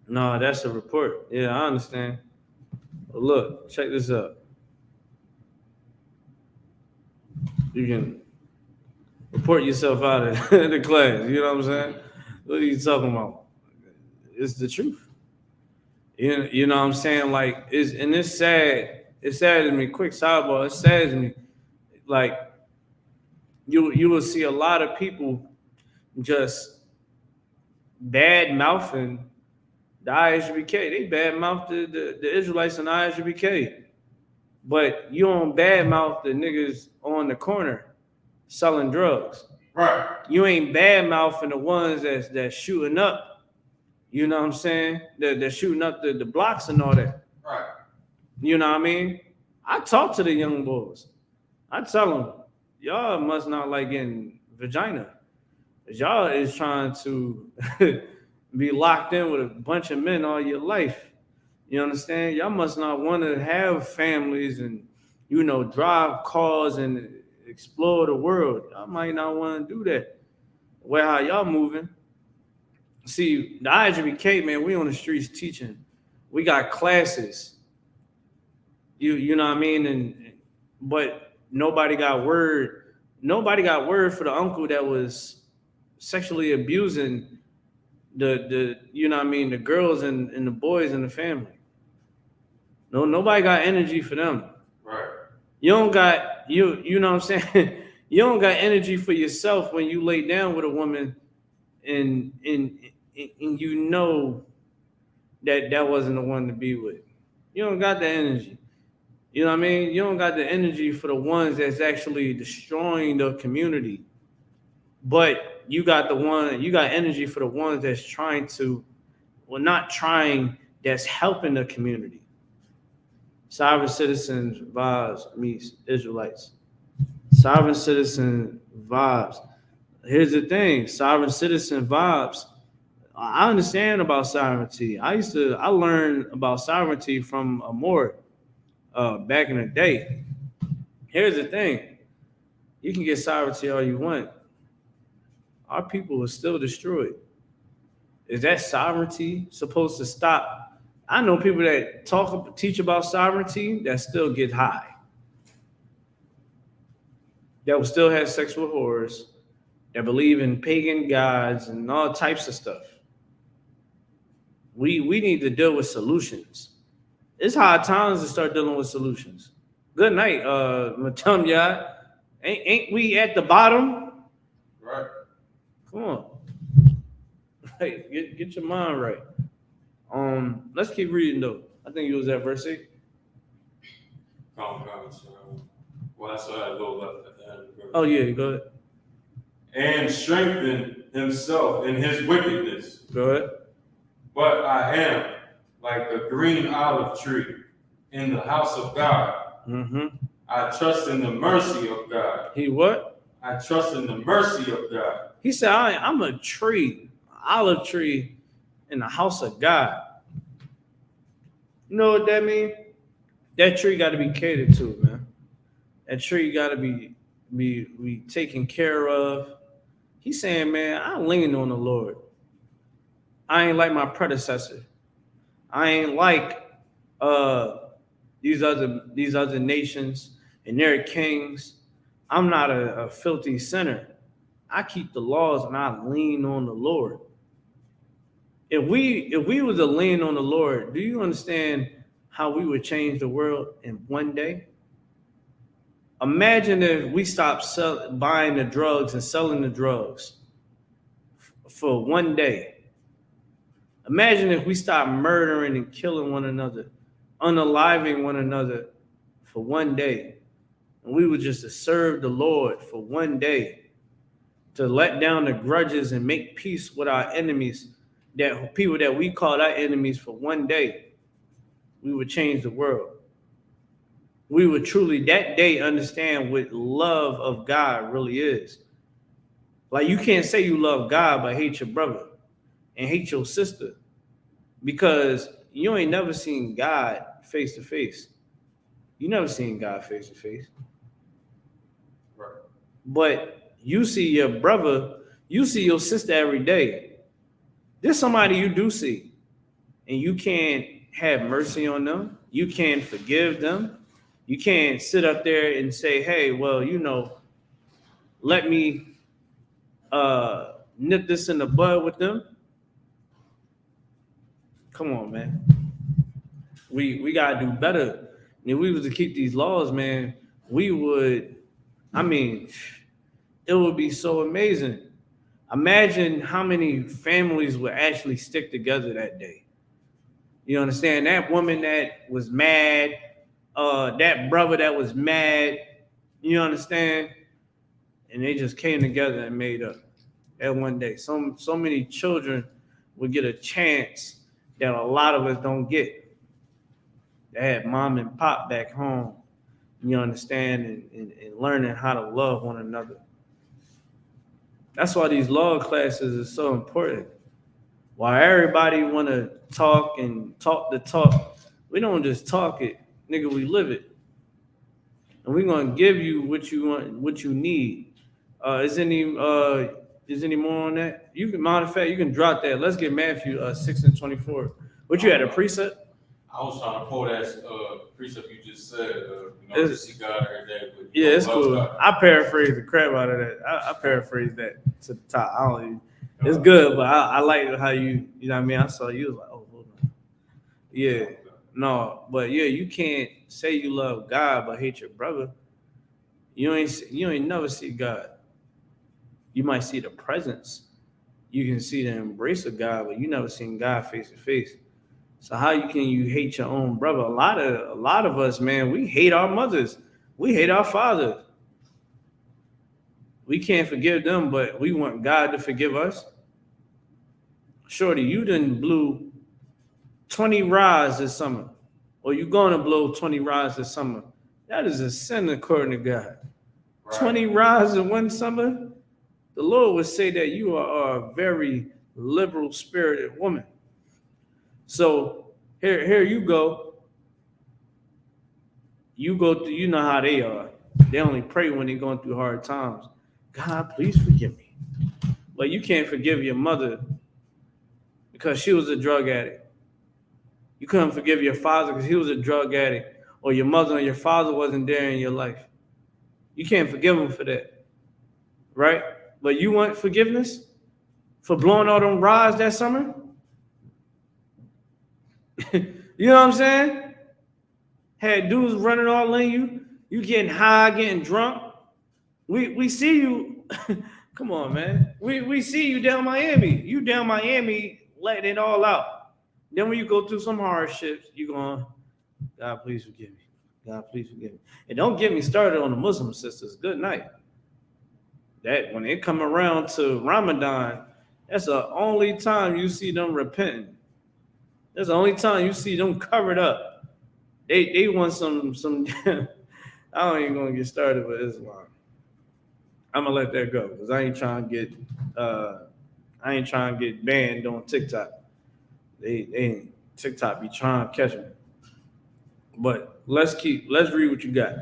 No, that's a report. Yeah, I understand. But look, check this out. You can report yourself out of the class. You know what I'm saying? What are you talking about? It's the truth. You know what I'm saying? Like, it's sad. It's sad to me. Quick sidebar. It saddens me. Like, you will see a lot of people just bad mouthing the ISUPK. They bad mouth the Israelites and the ISUPK. But you don't bad mouth the niggas on the corner selling drugs. Right. You ain't bad mouthing the ones that's shooting up. You know what I'm saying? They're shooting up the blocks and all that. Right. You know what I mean? I talk to the young boys. I tell them, y'all must not like getting vagina. Y'all is trying to be locked in with a bunch of men all your life. You understand? Y'all must not want to have families and, drive cars and explore the world. Y'all might not want to do that. Well, how y'all moving? See, the IGBK, man, we on the streets teaching. We got classes. You know what I mean? But nobody got word. Nobody got word for the uncle that was sexually abusing the the girls and the boys in the family. No, nobody got energy for them. Right. You don't got you know what I'm saying? You don't got energy for yourself when you lay down with a woman and you know that wasn't the one to be with. You don't got the energy. You know what I mean? You don't got the energy for the ones that's actually destroying the community. But you got energy for the ones that's not trying, that's helping the community. Sovereign citizens vibes meets Israelites. Sovereign citizen vibes. Here's the thing, sovereign citizen vibes. I understand about sovereignty. I learned about sovereignty from Amor back in the day. Here's the thing. You can get sovereignty all you want. Our people are still destroyed. Is that sovereignty supposed to stop? I know people that teach about sovereignty that still get high. That will still have sex with whores, that believe in pagan gods and all types of stuff. We need to deal with solutions. It's hard times to start dealing with solutions. Good night, Matumya. Ain't we at the bottom? Right. Come on. Hey, get your mind right. Let's keep reading though. I think it was at verse 8. Well, I saw that little left at the end. Oh yeah, go ahead. And strengthen himself in his wickedness. Go ahead. But I am like a green olive tree in the house of God. Mm-hmm. I trust in the mercy of God. He what? I trust in the mercy of God. He said, I'm a tree, olive tree in the house of God. You know what that means? That tree got to be catered to, man. That tree got to be taken care of. He's saying, man, I'm leaning on the Lord. I ain't like my predecessor. I ain't like these other nations and their kings. I'm not a filthy sinner. I keep the laws and I lean on the Lord. If we were to lean on the Lord, do you understand how we would change the world in one day? Imagine if we stopped buying the drugs and selling the drugs for one day. Imagine if we stopped murdering and killing one another, unaliving one another for one day. And we were just to serve the Lord for one day, to let down the grudges and make peace with our enemies, that people that we call our enemies for one day. we would change the world. We would truly that day understand what love of God really is. Like you can't say you love God but hate your brother and hate your sister because you ain't never seen God face to face. You never seen God face to face. Right. But you see your brother, you see your sister every day. There's somebody you do see, and you can't have mercy on them. You can't forgive them. You can't sit up there and say, hey, well, let me nip this in the bud with them. Come on, man. We gotta do better. If we was to keep these laws, man, we would, it would be so amazing. Imagine how many families would actually stick together that day. You understand? That woman that was mad, that brother that was mad, you understand? And they just came together and made up that one day. So many children would get a chance that a lot of us don't get. They had mom and pop back home, you understand, and learning how to love one another. That's why these law classes are so important. While everybody want to talk and talk the talk, we don't just talk it, nigga, we live it. And we're going to give you what you want, what you need. Is any more on that? You can, matter of fact, you can drop that. Let's get Matthew 6:24. What you had, a precept? I was trying to pull that precept you just said. To see God every day. But Yeah, it's cool. God. I paraphrased the crap out of that. I paraphrased that to the top. I don't even, it's good, but I like how you know what I mean? I saw you was like, oh, hold on. Yeah. No, but yeah, you can't say you love God but hate your brother. You ain't never see God. You might see the presence. You can see the embrace of God, but you never seen God face to face. So how can you hate your own brother? A lot of us, man, we hate our mothers. We hate our fathers. We can't forgive them, but we want God to forgive us. Shorty, you done blew 20 rods this summer, or you going to blow 20 rods this summer. That is a sin according to God. Right. 20 rods in one summer. The Lord would say that you are a very liberal spirited woman. So here you go. You go through, you know how they are. They only pray when they're going through hard times. God, please forgive me. But you can't forgive your mother because she was a drug addict. You couldn't forgive your father because he was a drug addict, or your mother or your father wasn't there in your life. You can't forgive them for that, right? But you want forgiveness for blowing all them rods that summer? You know what I'm saying? Had dudes running all in you. You getting high, getting drunk. We see you. Come on, man. We see you down Miami. You down Miami letting it all out. Then when you go through some hardships, you going, God, please forgive me. God, please forgive me. And don't get me started on the Muslim sisters. Good night. That when they come around to Ramadan, that's the only time you see them repenting. That's the only time you see them covered up. They want some I don't even gonna get started with Islam. I'm gonna let that go because I ain't trying to get banned on TikTok. They TikTok be trying to catch me. But let's read what you got.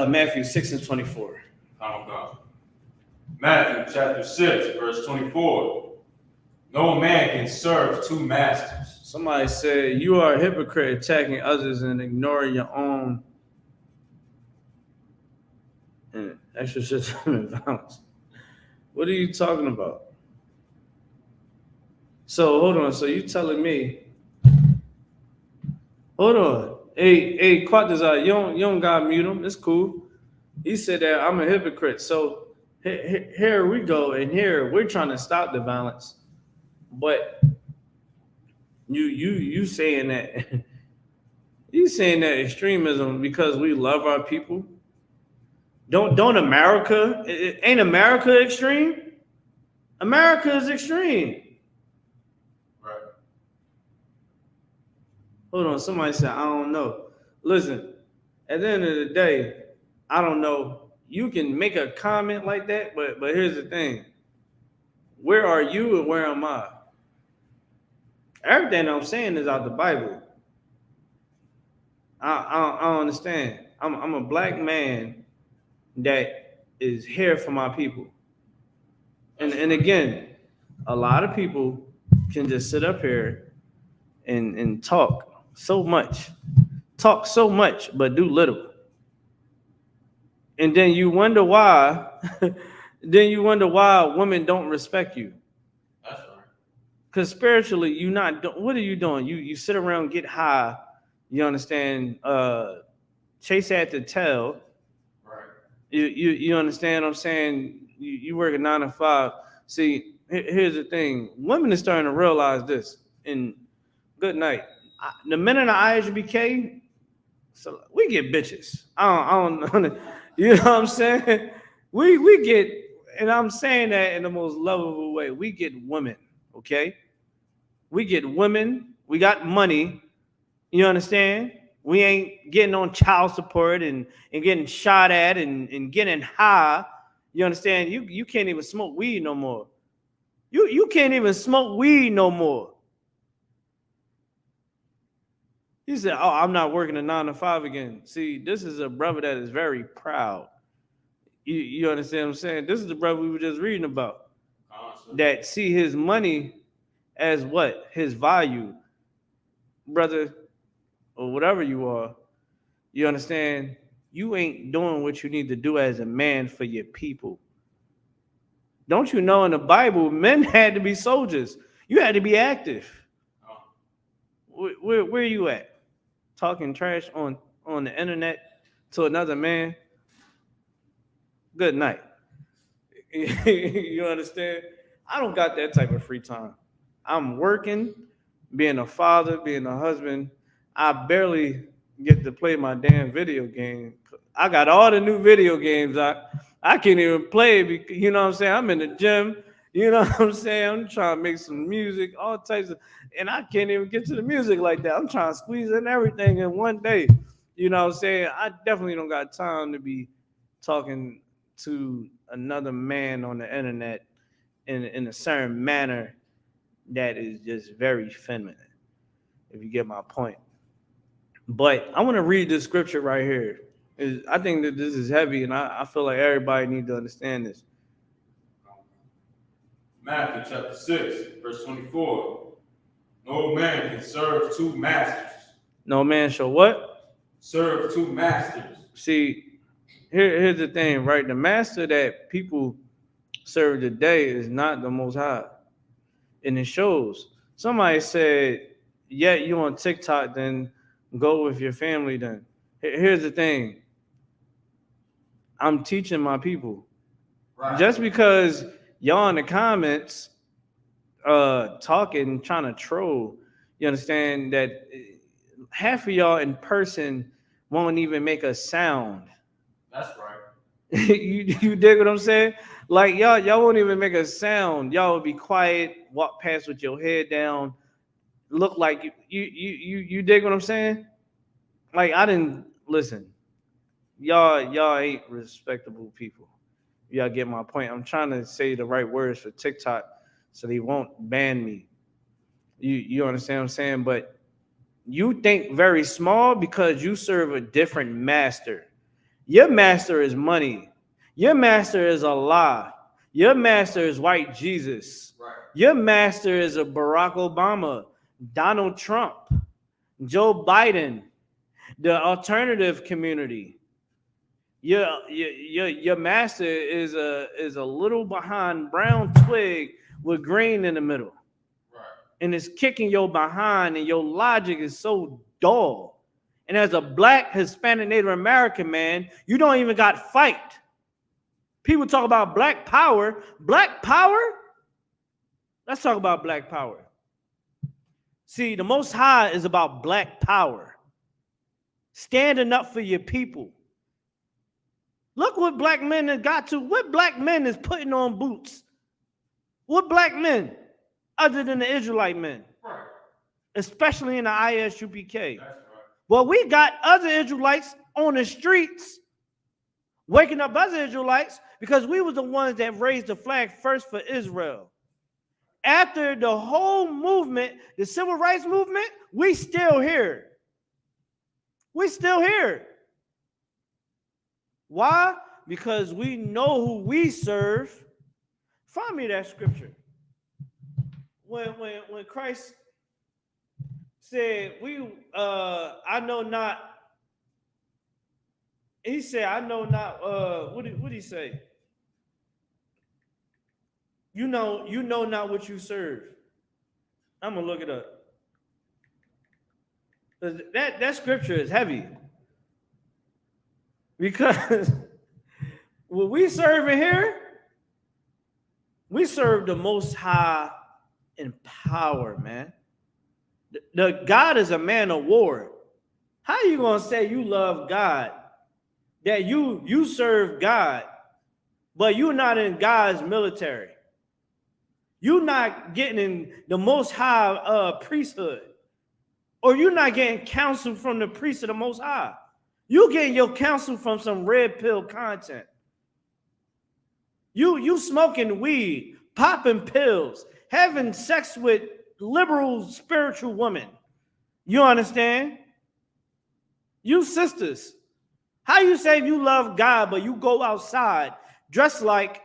Matthew 6:24. Oh God. Matthew chapter 6, verse 24. No man can serve two masters. Somebody said you are a hypocrite, attacking others and ignoring your own and exorcism and violence. What are you talking about? So hold on. So you telling me? Hold on. Hey, Quatazar, you don't gotta mute him. It's cool. He said that I'm a hypocrite. So here we go, and here we're trying to stop the violence, but you saying that you saying that extremism because we love our people. Don't America? Ain't America extreme? America is extreme. Right. Hold on. Somebody said, I don't know. Listen, at the end of the day, I don't know. You can make a comment like that, but here's the thing. Where are you and where am I? Everything I'm saying is out the Bible. I don't understand. I'm a black man that is here for my people. And again, a lot of people can just sit up here and talk so much, but do little. And then you wonder why, women don't respect you. That's right. Because spiritually, you not. What are you doing? You sit around, get high. You understand? Chase after tail. Right. You understand what I'm saying? You work a 9 to 5. See, here's the thing. Women are starting to realize this. And good night. The men in the ISUPK, so we get bitches. I don't you know what I'm saying? We get, and I'm saying that in the most lovable way. We get women, okay? We get women. We got money. You understand? We ain't getting on child support and getting shot at and getting high. You understand? You can't even smoke weed no more. You can't even smoke weed no more. He said, "Oh, I'm not working a 9 to 5 again." See, this is a brother that is very proud. You understand what I'm saying? This is the brother we were just reading about. That see his money as what? His value. Brother, or whatever you are, you understand? You ain't doing what you need to do as a man for your people. Don't you know in the Bible, men had to be soldiers. You had to be active. Where you at? Talking trash on the internet to another man? Good night. You understand? I don't got that type of free time. I'm working, being a father, being a husband. I barely get to play my damn video game. I got all the new video games. I can't even play because, you know what I'm saying? I'm in the gym. You know what I'm saying? I'm trying to make some music, all types of, and I can't even get to the music like that. I'm trying to squeeze in everything in one day. You know what I'm saying? I definitely don't got time to be talking to another man on the internet in a certain manner that is just very feminine, if you get my point. But I want to read this scripture right here. I think that this is heavy, and I feel like everybody needs to understand this. Matthew chapter 6, verse 24. No man can serve two masters. No man shall what? Serve two masters. See, here's the thing, right? The master that people serve today is not the Most High. And it shows. Somebody said, yeah, you on TikTok, then go with your family then. Here's the thing. I'm teaching my people. Right. Just because y'all in the comments talking, trying to troll, you understand that half of y'all in person won't even make a sound. That's right. you dig what I'm saying? Like y'all won't even make a sound. Y'all will be quiet, walk past with your head down, look like you dig what I'm saying? Like I didn't listen. Y'all ain't respectable people. Y'all get my point. I'm trying to say the right words for TikTok so they won't ban me. You understand what I'm saying? But you think very small because you serve a different master. Your master is money. Your master is Allah. Your master is white Jesus. Right. Your master is a Barack Obama, Donald Trump, Joe Biden, the alternative community. Your master is a little behind brown twig with green in the middle. Right. And it's kicking your behind, and your logic is so dull. And as a black, Hispanic, Native American man, you don't even got fight. People talk about black power. Black power? Let's talk about black power. See, the Most High is about black power. Standing up for your people. Look what black men have got to. What black men is putting on boots? What black men, other than the Israelite men? Right. especially in the ISUPK. That's right. Well, we got other Israelites on the streets waking up other Israelites because we was the ones that raised the flag first for Israel. After the whole movement, the civil rights movement, we still here. We still here. Why? Because we know who we serve. Find me that scripture. When Christ said, I know not. He said, I know not. What did he say? You know not what you serve. I'm gonna look it up. That scripture is heavy. Because what we serve in here, we serve the Most High in power, man. The God is a man of war. How are you gonna say you love God, that you serve God, but you're not in God's military? You're not getting in the Most High priesthood, or you're not getting counsel from the priest of the Most High. You getting your counsel from some red pill content. You smoking weed, popping pills, having sex with liberal spiritual women. You understand? You sisters. How you say you love God, but you go outside dressed like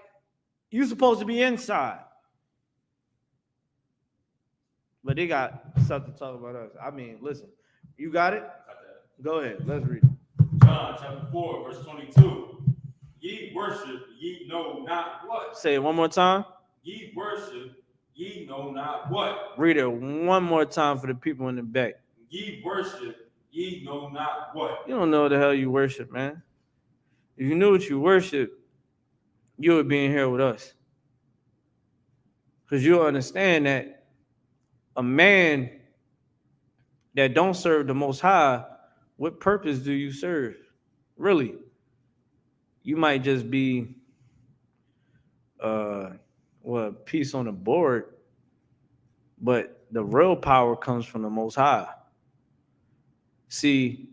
you supposed to be inside? But they got stuff to talk about us. I mean, listen, you got it? Go ahead, let's read it. John chapter 4, verse 22. Ye worship, ye know not what. Say it one more time. Ye worship, ye know not what. Read it one more time for the people in the back. Ye worship, ye know not what. You don't know what the hell you worship, man. If you knew what you worship, you would be in here with us. Because you'll understand that a man that don't serve the Most High, what purpose do you serve? Really? You might just be piece on the board, but the real power comes from the Most High. See,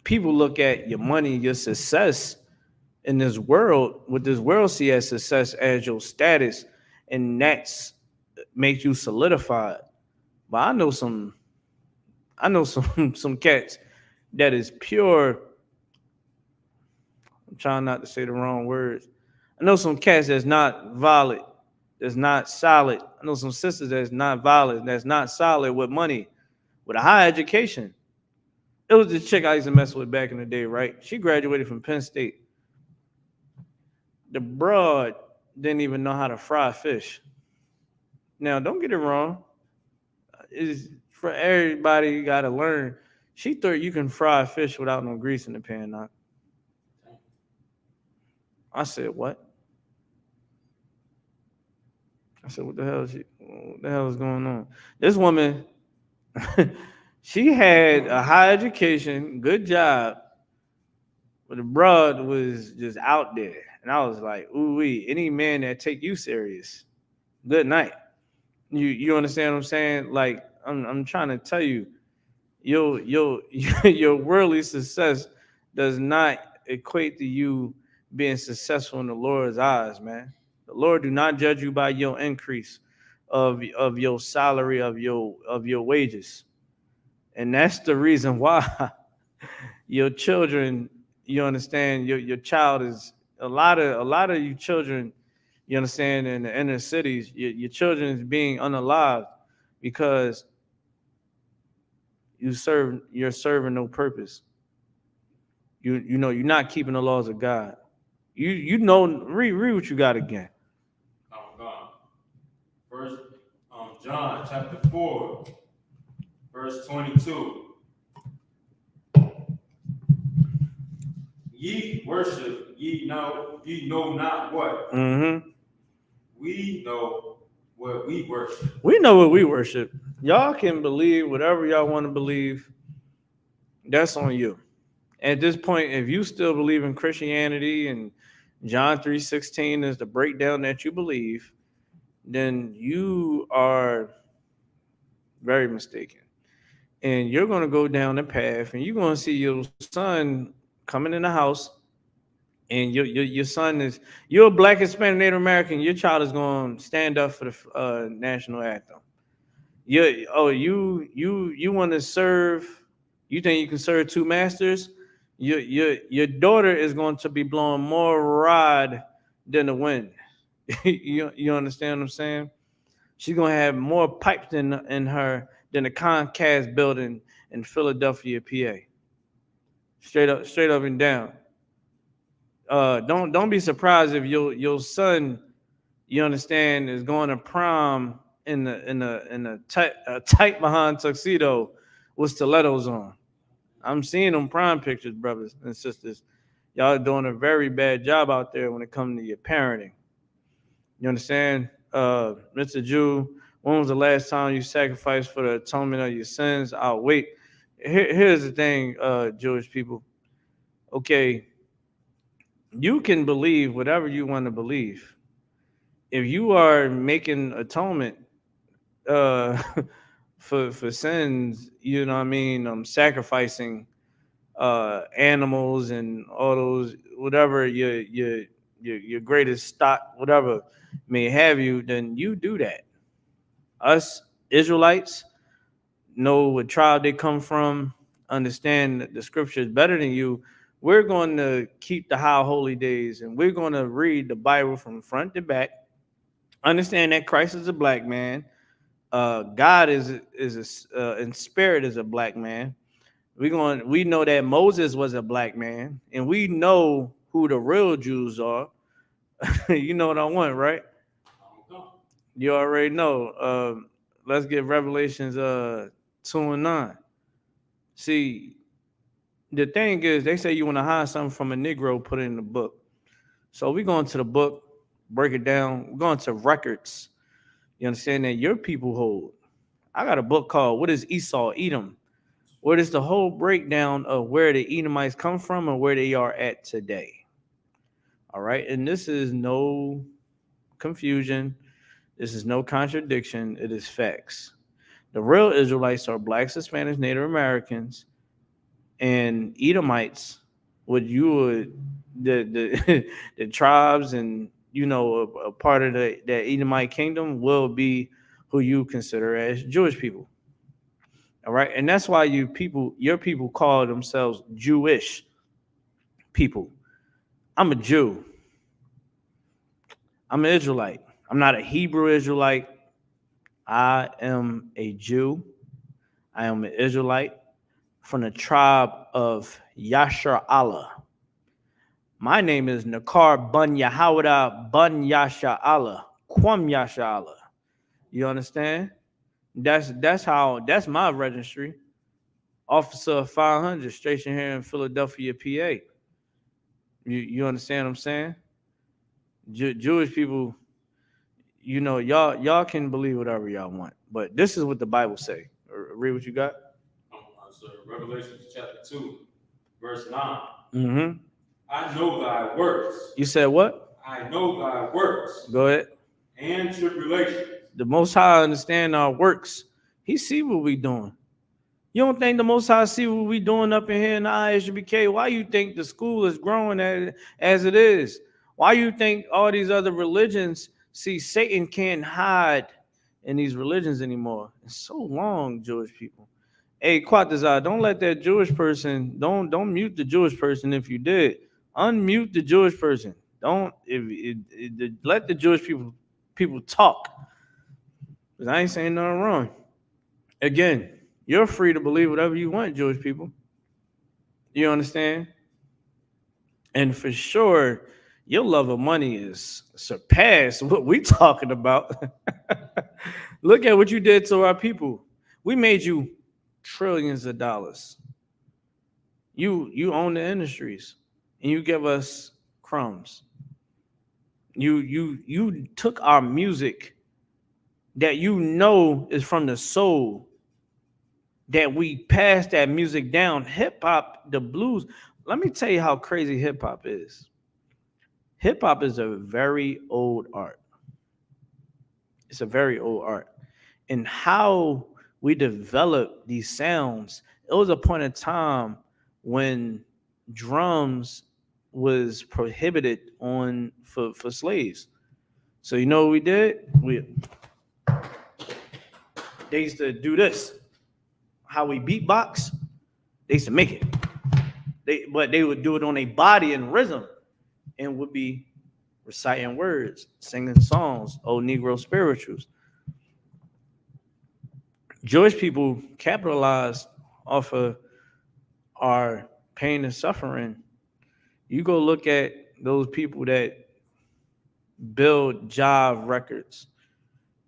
people look at your money, your success in this world, what this world see as success as your status, and that's makes you solidified. But I know some some cats that is pure. I'm trying not to say the wrong words. I know some cats that's not valid, that's not solid. I know some sisters that's not valid, that's not solid with money, with a high education. It was this chick I used to mess with back in the day, right? She graduated from Penn State. The broad didn't even know how to fry fish. Now, don't get it wrong. It's for everybody, you got to learn. She thought you can fry fish without no grease in the pan. Now. I said, what? I said, what the hell is going on? This woman, she had a high education, good job, but the broad was just out there. And I was like, ooh-wee, any man that take you serious, good night. You understand what I'm saying? Like, I'm trying to tell you, your worldly success does not equate to you being successful in the Lord's eyes, man. The Lord do not judge you by your increase of your salary, of your wages. And that's the reason why your children, you understand, your child is a lot of you children, you understand, in the inner cities, your children is being unalived because you're serving no purpose. You know you're not keeping the laws of God. You know, read what you got again. First, John chapter 4, verse 22. Ye worship, ye know not what. Mm-hmm. We know what we worship. We know what we worship. Y'all can believe whatever y'all want to believe. That's on you. At this point, if you still believe in Christianity and John 3:16 is the breakdown that you believe, then you are very mistaken. And you're going to go down the path and you're going to see your son coming in the house, and your son is, you're a black, Hispanic, Native American, your child is going to stand up for the national anthem. You want to serve, you think you can serve two masters? Your daughter is going to be blowing more rod than the wind. You understand what I'm saying? She's gonna have more pipes in her than the Comcast building in Philadelphia, PA. Straight up and down. Don't be surprised if your son, you understand, is going to prom in a tight behind tuxedo with stilettos on. I'm seeing them prom pictures, brothers and sisters. Y'all are doing a very bad job out there when it comes to your parenting. You understand? Mr. Jew, when was the last time you sacrificed for the atonement of your sins? I'll wait. Here's the thing, Jewish people. Okay, you can believe whatever you want to believe. If you are making atonement uh, for sins, you know what I mean, sacrificing animals and all those, whatever your greatest stock, whatever may have you, then you do that. Us Israelites know what tribe they come from, understand the scriptures better than you. We're going to keep the high holy days, and we're going to read the Bible from front to back. Understand that Christ is a black man. God in spirit is a black man. We know that Moses was a black man, and we know who the real Jews are. You know what I want, right? You already know. Let's get Revelations 2:9. See, the thing is, they say you want to hide something from a Negro, put it in the book. So we going to the book, break it down. We're going to records. You understand that your people hold. I got a book called "What is Esau Edom?" Where is the whole breakdown of where the Edomites come from and where they are at today. All right, and this is no confusion. This is no contradiction. It is facts. The real Israelites are blacks, Hispanics, Native Americans, and Edomites. What you would the the tribes and a part of the Edomite kingdom will be who you consider as Jewish people. All right, and that's why your people call themselves Jewish people. I'm a Jew. I'm an Israelite. I'm not a Hebrew Israelite. I am a Jew. I am an Israelite from the tribe of Yashar Allah. My name is Nakar Bun Yahawada Bun Yasha Allah. Kwam Yasha Allah. You understand? That's my registry. Officer 500, station here in Philadelphia, PA. You understand what I'm saying? Jewish people, y'all can believe whatever y'all want, but this is what the Bible say. Read what you got. So Revelation chapter 2, verse 9. Mm-hmm. I know thy works. You said what? I know thy works. Go ahead. And tribulations. The Most High understand our works. He see what we doing. You don't think the Most High see what we doing up in here in the ISUPK? Why you think the school is growing as it is? Why you think all these other religions see Satan can't hide in these religions anymore? It's so long, Jewish people. Hey, Quatazar, don't let that Jewish person, don't mute the Jewish person if you did. Unmute the Jewish person. Don't let the Jewish people talk. Because I ain't saying nothing wrong. Again, you're free to believe whatever you want, Jewish people. You understand? And for sure, your love of money is surpassed what we talking about. Look at what you did to our people. We made you trillions of dollars. You own the industries, and you give us crumbs. You took our music that is from the soul, that we passed that music down. Hip hop, the blues. Let me tell you how crazy hip hop is. Hip hop is a very old art. It's a very old art. And how we developed these sounds. It was a point in time when drums was prohibited on for slaves. So you know what we did? They used to do this. How we beatbox, they used to make it. But they would do it on a body and rhythm and would be reciting words, singing songs, old Negro spirituals. Jewish people capitalized off of our pain and suffering. You go look at those people that build Jive Records,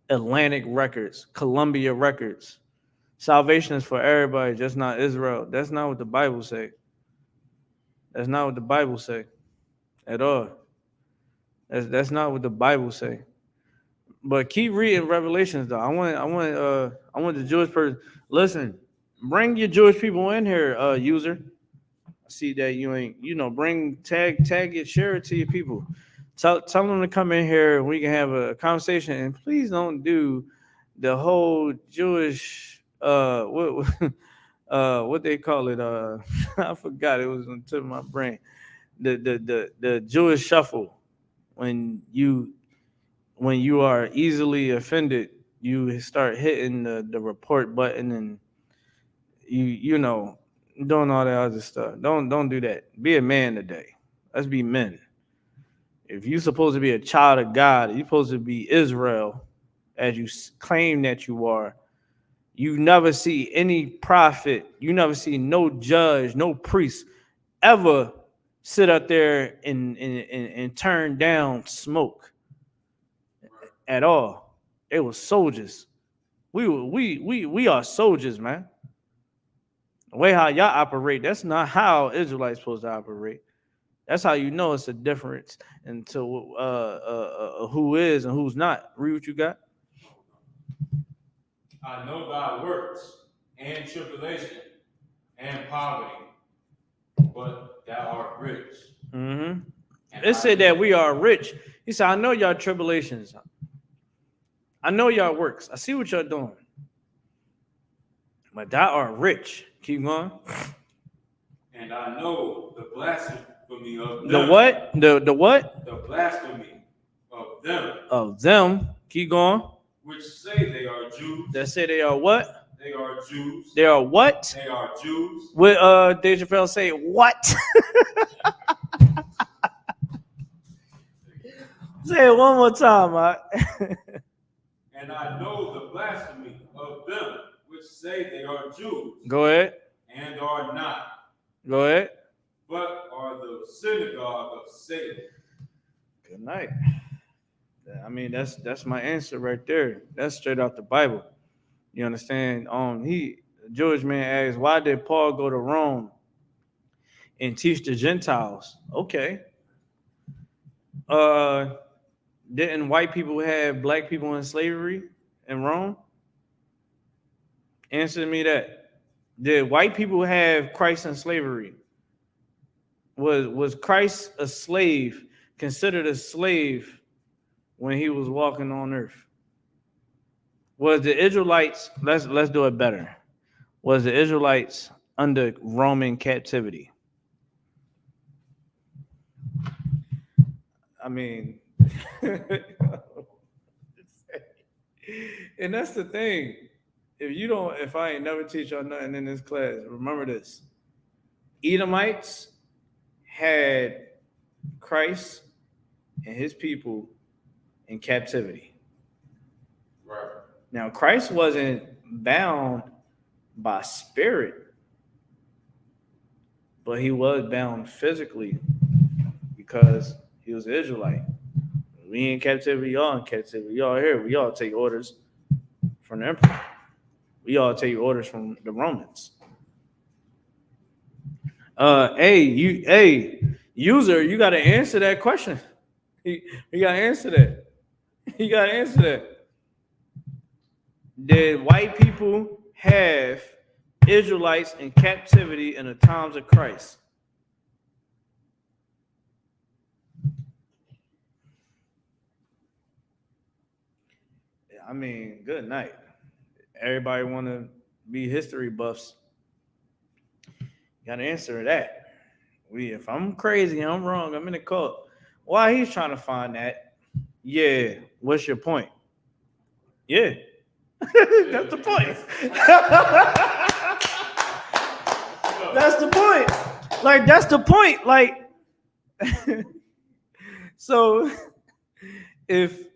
Atlantic Records, Columbia Records. Salvation is for everybody, just not Israel. That's not what the Bible say. That's not what the Bible say at all. That's not what the Bible say. But keep reading Revelations though. I want the Jewish person. Listen, bring your Jewish people in here, user. I see that you ain't, bring tag it, share it to your people. Tell them to come in here and we can have a conversation. And please don't do the whole Jewish what they call it. I forgot, it was on the tip of my brain. The Jewish shuffle. When you are easily offended, you start hitting the report button and doing all that other stuff. Don't do that. Be a man today. Let's be men. If you're supposed to be a child of God, you're supposed to be Israel, as you claim that you are. You never see any prophet, you never see no judge, no priest ever sit up there and turn down smoke at all. They were soldiers. We are soldiers, man. The way how y'all operate, that's not how Israelites supposed to operate. That's how you know it's a difference into who is and who's not. Read what you got. I know thy works and tribulation and poverty, but thou art rich. Mm-hmm. It said that we are rich. He said, I know y'all tribulations. I know y'all works. I see what y'all doing. But thou art rich. Keep going. And I know the blasphemy of them. The what? The what? The blasphemy of them. Of them. Keep going. Which say they are Jews. That say they are what? They are Jews. They are what? They are Jews. What Dave Chappelle say? What? Say it one more time, man. And I know the blasphemy of them which say they are Jews. Go ahead. And are not. Go ahead. But are the synagogue of Satan. Good night. I mean, that's my answer right there. That's straight out the Bible. You understand? The Jewish man asked, why did Paul go to Rome and teach the Gentiles? Okay. Didn't white people have black people in slavery in Rome? Answer me that. Did white people have Christ in slavery? Was Christ a slave, considered a slave when he was walking on earth? Was the Israelites, let's do it better. Was the Israelites under Roman captivity? I mean, and that's the thing. If I ain't never teach y'all nothing in this class, remember this. Edomites had Christ and his people in captivity. Right. Now, Christ wasn't bound by spirit, but he was bound physically because he was an Israelite. We in captivity, y'all in captivity. Y'all here. We all take orders from the emperor. We all take orders from the Romans. User, you got to answer that question. You got to answer that. You got to answer that. Did white people have Israelites in captivity in the times of Christ? I mean, good night. Everybody want to be history buffs. Got to answer that. If I'm crazy, I'm wrong. I'm in a cult. Why he's trying to find that? Yeah. What's your point? Yeah. That's the point. That's the point. Like, that's the point. Like, so if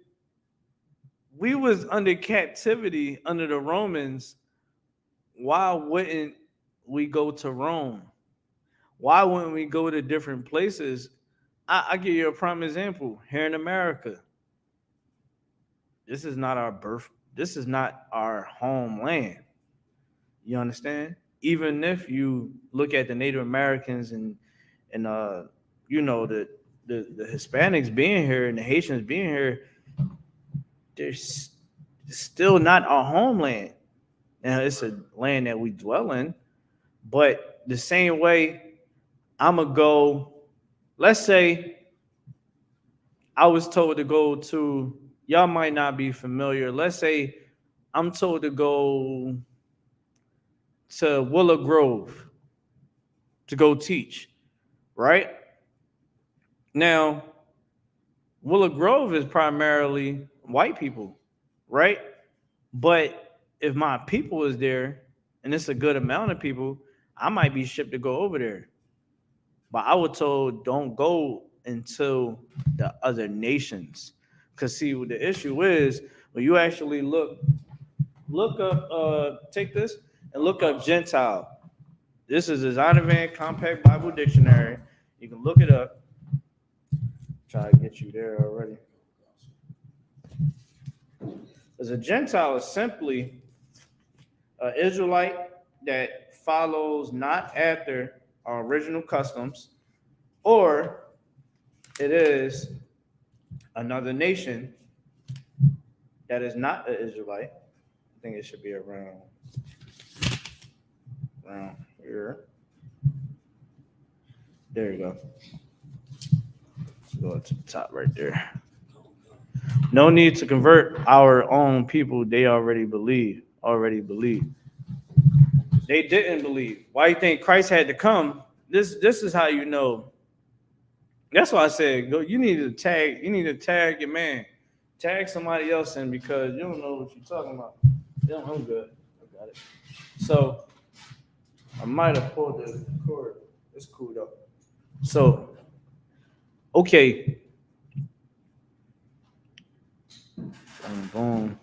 we was under captivity under the Romans, why wouldn't we go to Rome? Why wouldn't we go to different places? I give you a prime example. Here in America, this is not our birth. This is not our homeland. You understand? Even if you look at the Native Americans and the Hispanics being here and the Haitians being here, they're still not our homeland. Now it's a land that we dwell in, but the same way I'm gonna go. Let's say I was told to go to. Y'all might not be familiar. Let's say I'm told to go to Willow Grove to go teach, right? Now, Willow Grove is primarily white people, right? But if my people is there and it's a good amount of people, I might be shipped to go over there. But I was told don't go until the other nations. Because see, what the issue is, when you actually look up, take this and look up Gentile. This is the Zondervan Compact Bible Dictionary. You can look it up. Try to get you there already. As a Gentile is simply an Israelite that follows not after our original customs, or it is another nation that is not an Israelite. I think it should be around here. There you go. Go to the top right there. No need to convert our own people. They already believe. They didn't believe. Why you think Christ had to come? This is how you know. That's why I said go. You need to tag your man. Tag somebody else in because you don't know what you're talking about. I'm good. I got it. So I might have pulled the cord. It's cool though. So okay. Boom.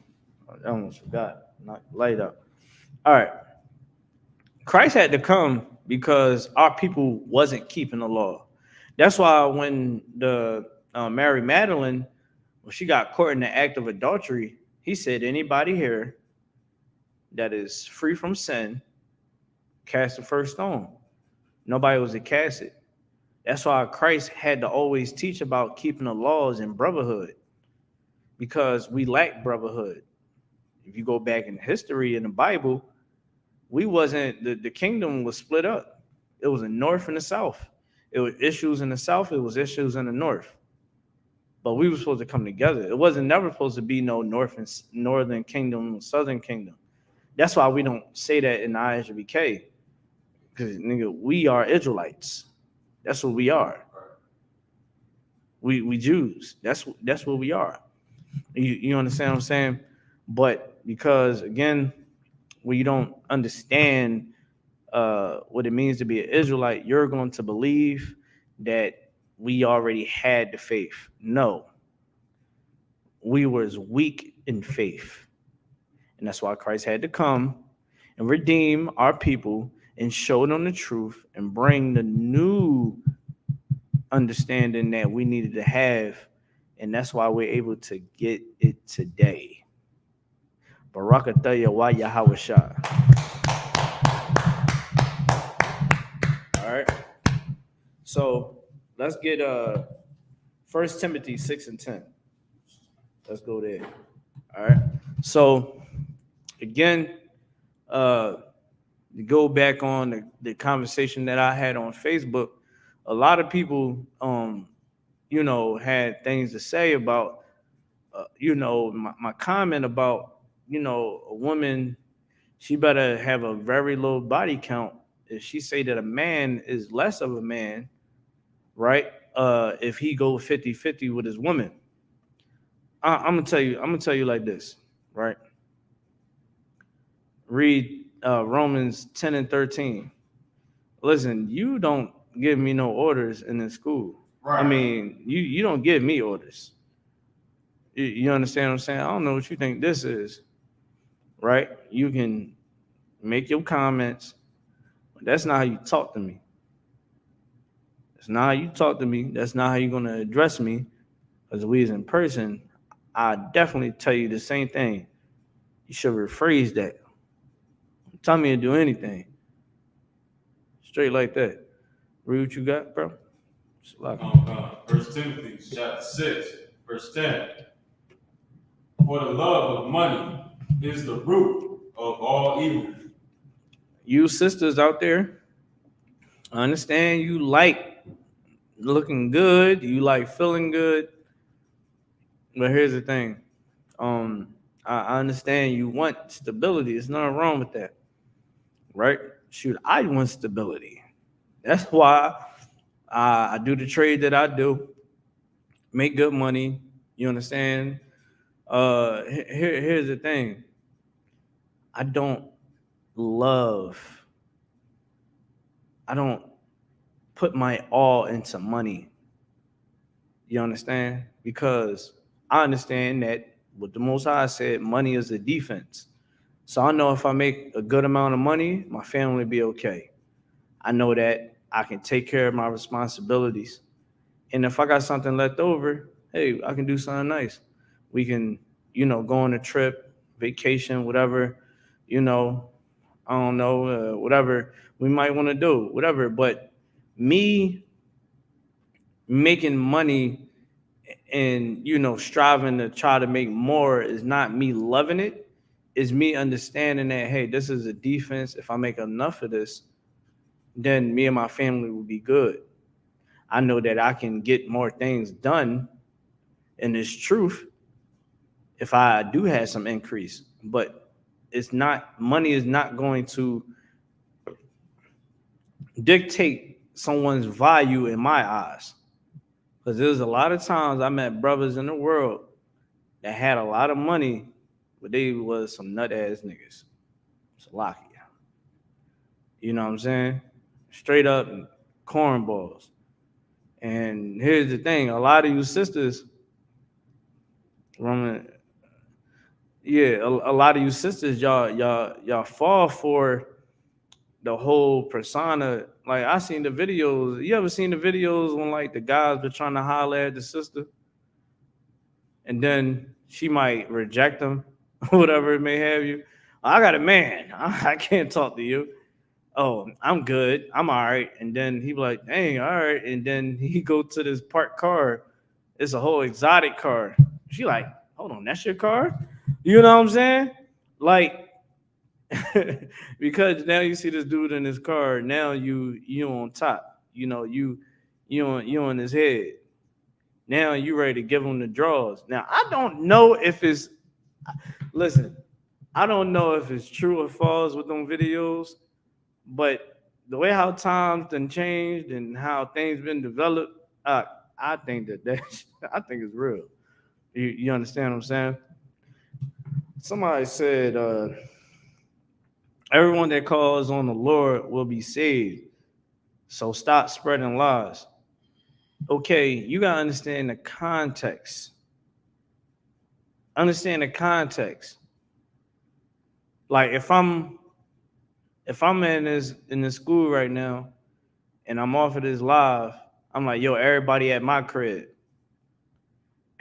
I almost forgot. Knock the light up. All right. Christ had to come because our people wasn't keeping the law. That's why when the Mary Magdalene, when she got caught in the act of adultery, he said, anybody here that is free from sin, cast the first stone. Nobody was to cast it. That's why Christ had to always teach about keeping the laws and brotherhood, because we lack brotherhood. If you go back in history in the Bible, we wasn't, the kingdom was split up. It was a north and a south. It was issues in the south, it was issues in the north. But we were supposed to come together. It wasn't never supposed to be no northern kingdom, southern kingdom. That's why we don't say that in the ISUPK. Because nigga, we are Israelites. That's what we are. We Jews. That's what we are. You understand what I'm saying? But because again, when you don't understand what it means to be an Israelite, you're going to believe that we already had the faith. No, we was weak in faith, and that's why Christ had to come and redeem our people and show them the truth and bring the new understanding that we needed to have, and that's why we're able to get it today. Barakatah wa Yahweh Shah. All right. So let's get 1 Timothy 6:10. Let's go there. All right. So again, to go back on the conversation that I had on Facebook, a lot of people had things to say about my comment about a woman she better have a very low body count. If she say that a man is less of a man, right? If he go 50-50 with his woman. I'm gonna tell you like this, right? Read Romans 10 and 13. Listen, you don't give me no orders in this school. Right. I mean, you don't give me orders. You understand what I'm saying? I don't know what you think this is, right? You can make your comments, but that's not how you talk to me. That's not how you talk to me. That's not how you're gonna address me. Because we is in person, I definitely tell you the same thing. You should rephrase that. Tell me to do anything. Straight like that. Read what you got, bro. First Timothy chapter 6, verse 10. For the love of money is the root of all evil. You sisters out there, I understand you like looking good, you like feeling good. But here's the thing. I understand you want stability. There's nothing wrong with that. Right? Shoot, I want stability. That's why I do the trade that I do, make good money. You understand? Here's the thing. I don't love, I don't put my all into money. You understand? Because I understand that what the Most High said, money is a defense. So I know if I make a good amount of money, my family will be okay. I know that I can take care of my responsibilities. And if I got something left over, hey, I can do something nice. We can, go on a trip, vacation, whatever, I don't know, whatever we might want to do, whatever. But me making money and, striving to try to make more is not me loving it. It's me understanding that, hey, this is a defense. If I make enough of this, then me and my family will be good. I know that I can get more things done in this truth if I do have some increase. But money is not going to dictate someone's value in my eyes. Because there's a lot of times I met brothers in the world that had a lot of money, but they was some nut ass niggas. Salakia. You know what I'm saying? Straight up cornballs. And here's the thing: a lot of you sisters, a lot of you sisters, y'all fall for the whole persona. Like I seen the videos. You ever seen the videos when like the guys were trying to holler at the sister, and then she might reject them, whatever it may have you. I got a man. I can't talk to you. Oh, I'm good. I'm all right. And then he be like, dang, all right. And then he go to this parked car. It's a whole exotic car. She like, hold on, that's your car? You know what I'm saying? Like, because now you see this dude in his car. Now you on top. You on his head. Now you ready to give him the draws. Now I don't know if it's listen. I don't know if it's true or false with them videos, but the way how times done changed and how things been developed, I think I think it's real. You understand what I'm saying? Somebody said, everyone that calls on the Lord will be saved. So stop spreading lies. Okay, you gotta understand the context. Understand the context. Like if I'm in this school right now and I'm off of this live, I'm like, yo, everybody at my crib.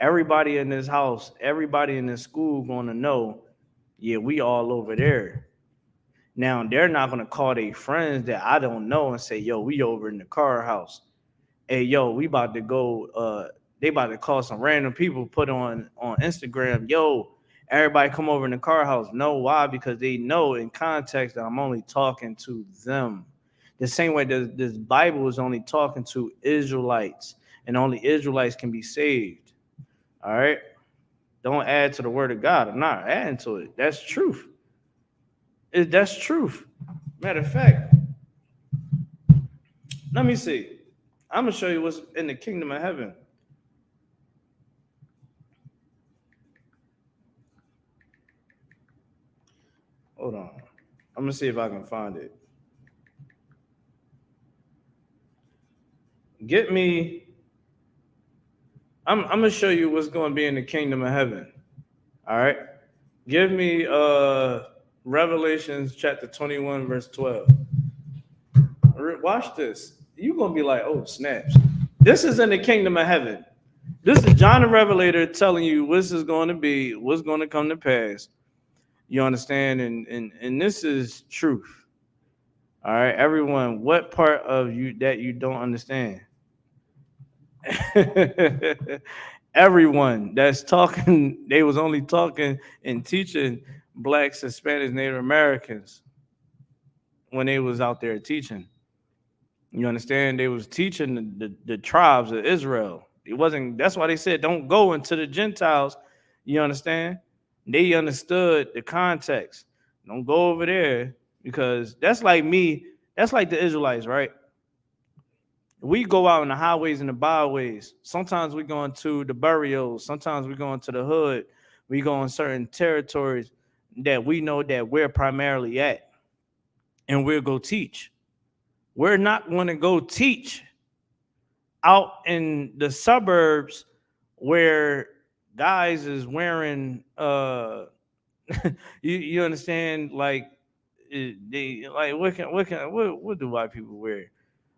Everybody in this house, everybody in this school gonna know, yeah, we all over there. Now they're not gonna call their friends that I don't know and say, yo, we over in the car house. Hey, yo, we about to go, they about to call some random people, put on Instagram, yo, everybody come over in the car house. No, why? Because they know in context that I'm only talking to them. The same way that this Bible is only talking to Israelites, and only Israelites can be saved. All right? Don't add to the word of God. I'm not adding to it. That's truth. That's truth. Matter of fact, let me see. I'm gonna show you what's in the kingdom of heaven. Hold on. I'm gonna see if I can find it. Get me. I'm gonna show you what's gonna be in the kingdom of heaven. All right. Give me Revelations chapter 21, verse 12. Watch this. You're gonna be like, oh, snaps. This is in the kingdom of heaven. This is John the Revelator telling you what is going to be, what's going to come to pass. You understand? And this is truth. All right, everyone, what part of you that you don't understand? Everyone that's talking, they was only talking and teaching blacks, Hispanics, Native Americans when they was out there teaching. You understand? They was teaching the tribes of Israel. It wasn't. That's why they said don't go into the Gentiles. You understand? They understood the context. Don't go over there because that's like me. That's like the Israelites, right? We go out in the highways and the byways. Sometimes we go into the burials. Sometimes we go into the hood. We go in certain territories that we know that we're primarily at, and we'll go teach. We're not going to go teach out in the suburbs where guys is wearing you understand, like they like what do white people wear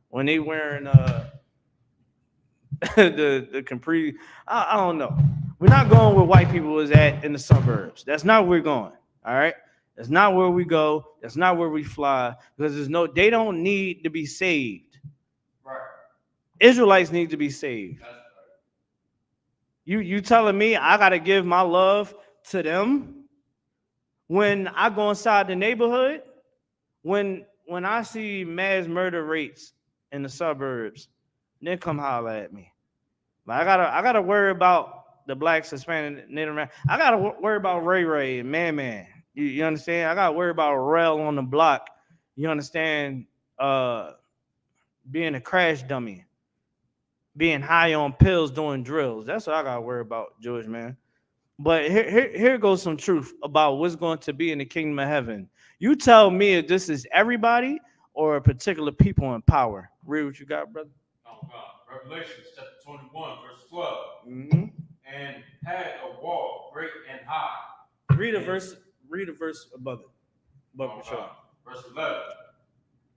when they wearing the capri. I don't know. We're not going where white people is at in the suburbs. That's not where we're going. All right. That's not where we go. That's not where we fly because they don't need to be saved. Right. Israelites need to be saved. That's right. You telling me I gotta give my love to them when I go inside the neighborhood? When I see mass murder rates in the suburbs, then come holler at me. Like I gotta worry about the blacks, Hispanic, Native American. I gotta worry about Ray Ray and Man. You understand? I gotta worry about Rel on the block. You understand? Being a crash dummy, being high on pills, doing drills. That's what I gotta worry about, Jewish man. But here goes some truth about what's going to be in the kingdom of heaven. You tell me if this is everybody or a particular people in power. Read what you got, brother. Oh God. Revelation chapter 21, verse 12. Mm-hmm. And had a wall great and high. Read a verse above it. Above the show. Verse 11.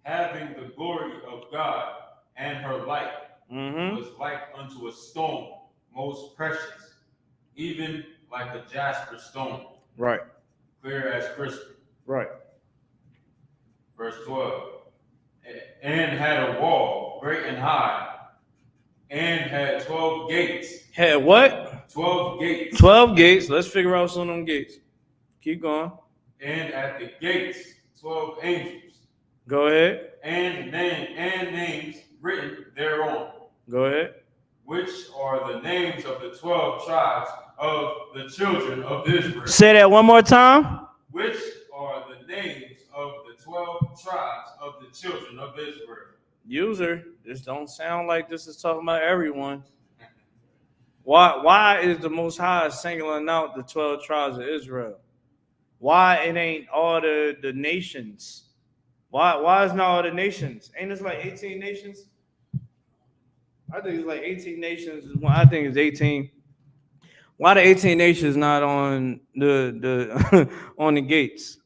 Having the glory of God, and her light was like unto a stone, most precious, even like a jasper stone. Right. Clear as crystal. Right. Verse 12. And had a wall great and high, and had 12 gates. Had what? 12 gates. 12 gates. Let's figure out some of them gates. Keep going. And at the gates, 12 angels. Go ahead. And names written thereon. Go ahead. Which are the names of the 12 tribes of the children of Israel. Say that one more time. Which are the names of the 12 tribes of the children of Israel. User, this don't sound like this is talking about everyone. Why is the Most High singling out the 12 tribes of Israel? Why it ain't all the nations? Why is not all the nations? Ain't this like 18 nations? I think it's like 18 nations. I think it's 18. Why the 18 nations not on the on the gates?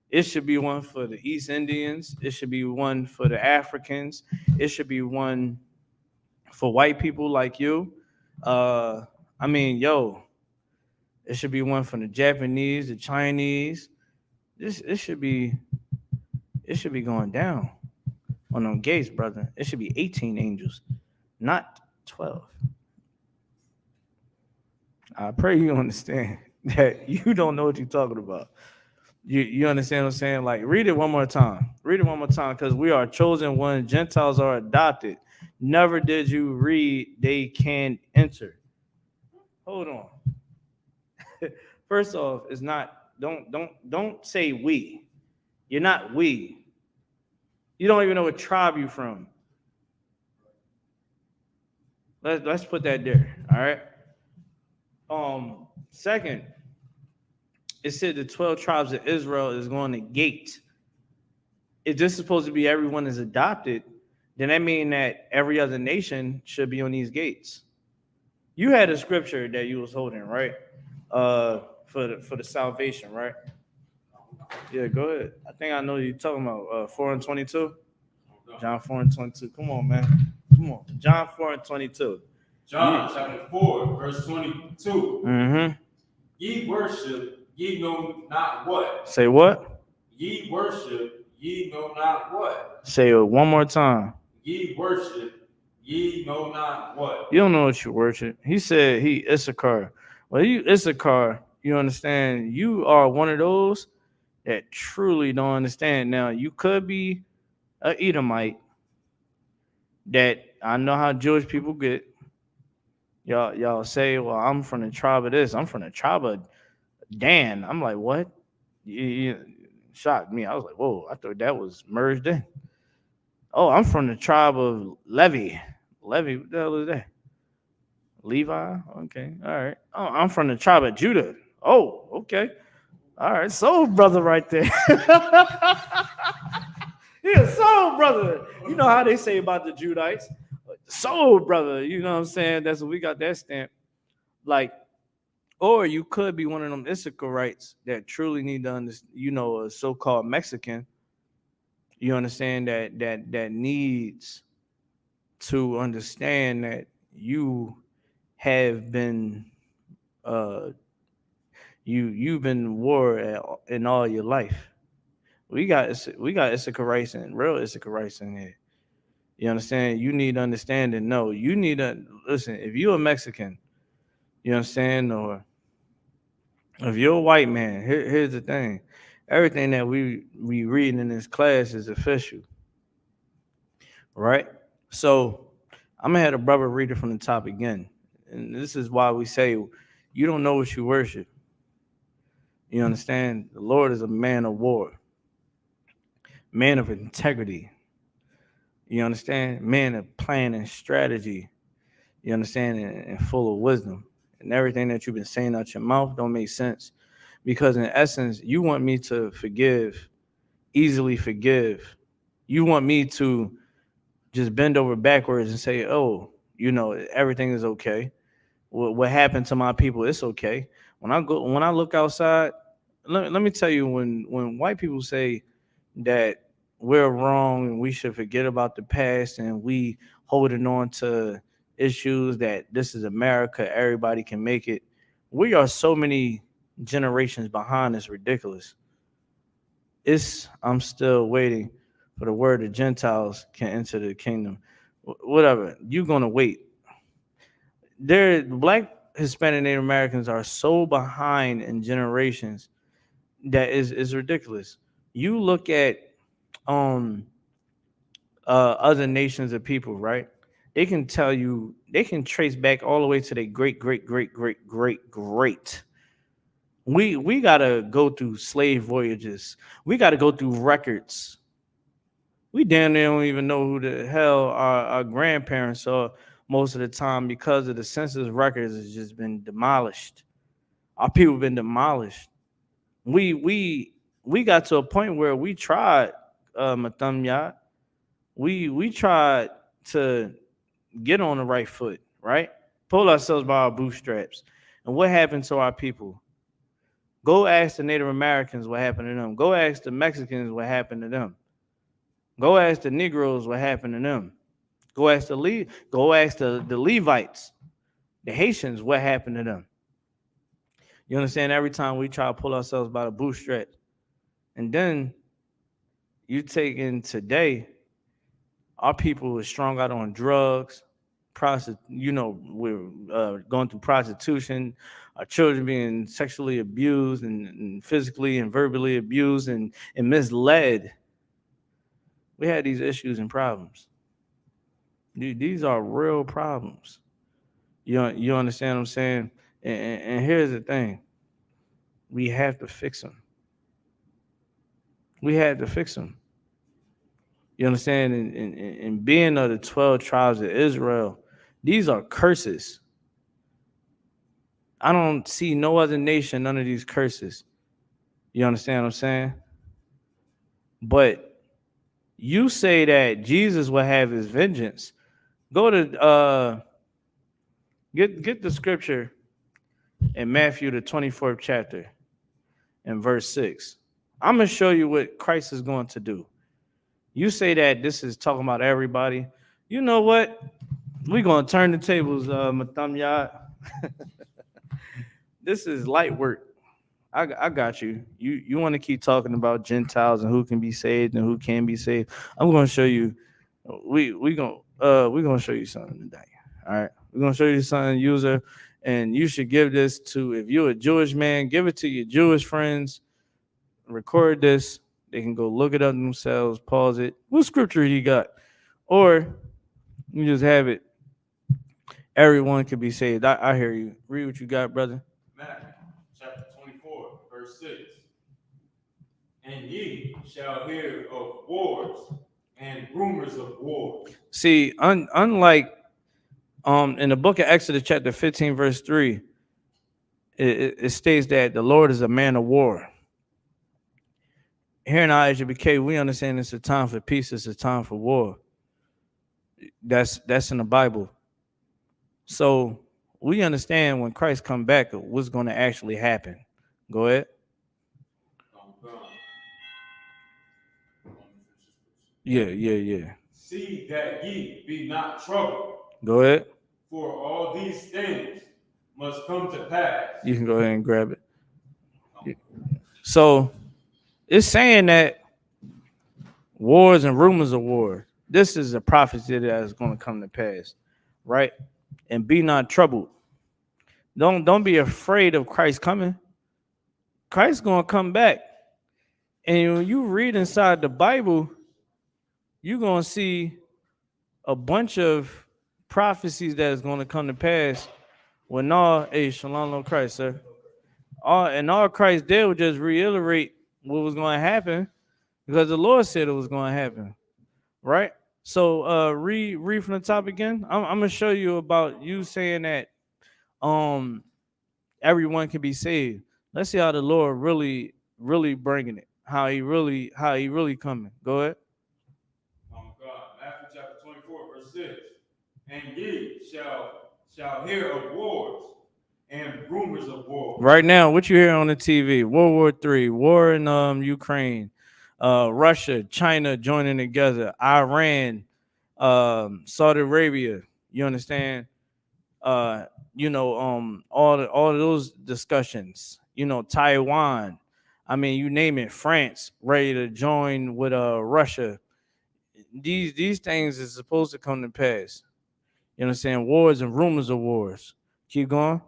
It should be one for the East Indians. It should be one for the Africans. It should be one for white people like you. It should be one for the Japanese, the Chinese. It should be going down on them gates, brother. It should be 18 angels, not 12. I pray you understand that you don't know what you're talking about. You understand what I'm saying? Like, read it one more time. Read it one more time, because we are chosen one. Gentiles are adopted. Never did you read they can enter. Hold on. First off, it's not. Don't say we. You're not we. You don't even know what tribe you're from. Let's put that there. All right. Second, it said the 12 tribes of Israel is going to gate. If this is supposed to be everyone is adopted, then that means that every other nation should be on these gates. You had a scripture that you was holding, right? For the salvation, right? Yeah, go ahead. I think I know you're talking about 4 and 22. John 4 and 22. Come on, man. Come on. John 4 and 22. John chapter 4, verse 22. Mm-hmm. Ye worship, ye know not what. Say what? Ye worship, ye know not what. Say it one more time. Ye worship, ye know not what. You don't know what you worship. He said he Issachar. Well, you Issachar, you understand, you are one of those that truly don't understand. Now, you could be an Edomite that I know how Jewish people get. Y'all say, well, I'm from the tribe of this. I'm from the tribe of Dan. I'm like, what? You shocked me. I was like, whoa, I thought that was merged in. Oh, I'm from the tribe of Levi. Levi, what the hell is that? Levi? Okay, all right. Oh, I'm from the tribe of Judah. Oh, okay. All right, soul brother right there. Yeah, soul brother. You know how they say about the Judites. Soul brother, you know what I'm saying? That's what we got that stamp. Like, or you could be one of them Issacharites that truly need to understand, a so-called Mexican. You understand that needs to understand that you have been you've been war in all your life. We got Issacharites and real Issacharites in here. You understand? You need to understand and know. You need to listen. If you're a Mexican, you understand, or if you're a white man, here's the thing. Everything that we read in this class is official, right? So I'm gonna have a brother read it from the top again. And this is why we say you don't know what you worship. You understand? The Lord is a man of war, man of integrity. You understand? Man of plan and strategy. You understand? And full of wisdom. And everything that you've been saying out your mouth don't make sense. Because in essence, you want me to forgive, easily forgive. You want me to just bend over backwards and say, oh, everything is okay. What happened to my people, it's okay. When I look outside, let me tell you, when white people say that we're wrong and we should forget about the past and we holding on to issues that this is America, everybody can make it. We are so many generations behind. It's ridiculous. I'm still waiting for the word of Gentiles can enter the kingdom. Whatever. You're gonna wait. Black, Hispanic, Native Americans are so behind in generations that is ridiculous. You look at um other nations of people, right? They can tell you, they can trace back all the way to their great, great, great, great, great, great. We gotta go through slave voyages. We gotta go through records. We damn near don't even know who the hell our grandparents are most of the time because of the census records has just been demolished. Our people have been demolished. We got to a point where we tried, Matamya. We tried to get on the right foot, right? Pull ourselves by our bootstraps. And what happened to our people? Go ask the Native Americans what happened to them. Go ask the Mexicans what happened to them. Go ask the Negroes what happened to them. Go ask the Levites, the Haitians, what happened to them. You understand? Every time we try to pull ourselves by the bootstrap, and then you take in today, our people are strung out on drugs, we're going through prostitution, our children being sexually abused and physically and verbally abused and misled. We had these issues and problems. These are real problems. You understand what I'm saying? And here's the thing. We have to fix them. We had to fix them. You understand? And being of the 12 tribes of Israel, these are curses. I don't see no other nation under these curses. You understand what I'm saying? But you say that Jesus will have his vengeance. Go to get the scripture in Matthew the 24th chapter and verse 6. I'm gonna show you what Christ is going to do. You say that this is talking about everybody. You know what? We're gonna turn the tables, Matam Yad. This is light work. I got you. You want to keep talking about Gentiles and who can be saved and who can be saved. I'm gonna show you. We're gonna show you something today. All right. We're gonna show you something, user, and you should give this to, if you're a Jewish man, give it to your Jewish friends. Record this. They can go look it up themselves, pause it. What scripture he got? Or you just have it. Everyone can be saved. I hear you. Read what you got, brother. Matthew chapter 24, verse 6. And ye shall hear of wars and rumors of wars. See, unlike in the book of Exodus, chapter 15, verse 3, it states that the Lord is a man of war. Here in ISUPK, we understand it's a time for peace, it's a time for war. That's in the Bible. So we understand when Christ come back, what's going to actually happen. Go ahead. Yeah. See that ye be not troubled. Go ahead. For all these things must come to pass. You can go ahead and grab it. So it's saying that wars and rumors of war, this is a prophecy that is going to come to pass, right? And be not troubled. Don't be afraid of Christ coming. Christ's going to come back. And when you read inside the Bible, you're going to see a bunch of prophecies that is going to come to pass when all, shalom Christ, sir. All Christ did was just reiterate what was going to happen because the Lord said it was going to happen, right? So read from the top again. I'm going to show you about you saying that everyone can be saved. Let's see how the Lord really bringing it. How he really coming. Go ahead. God. Matthew chapter 24, verse 6. And ye shall hear of wars and rumors of wars. Right now, what you hear on the TV? World War III, war in Ukraine, Russia, China joining together, Iran, Saudi Arabia. You understand? All of those discussions. Taiwan. I mean, you name it. France ready to join with Russia. These things is supposed to come to pass. You understand? Wars and rumors of wars. Keep going.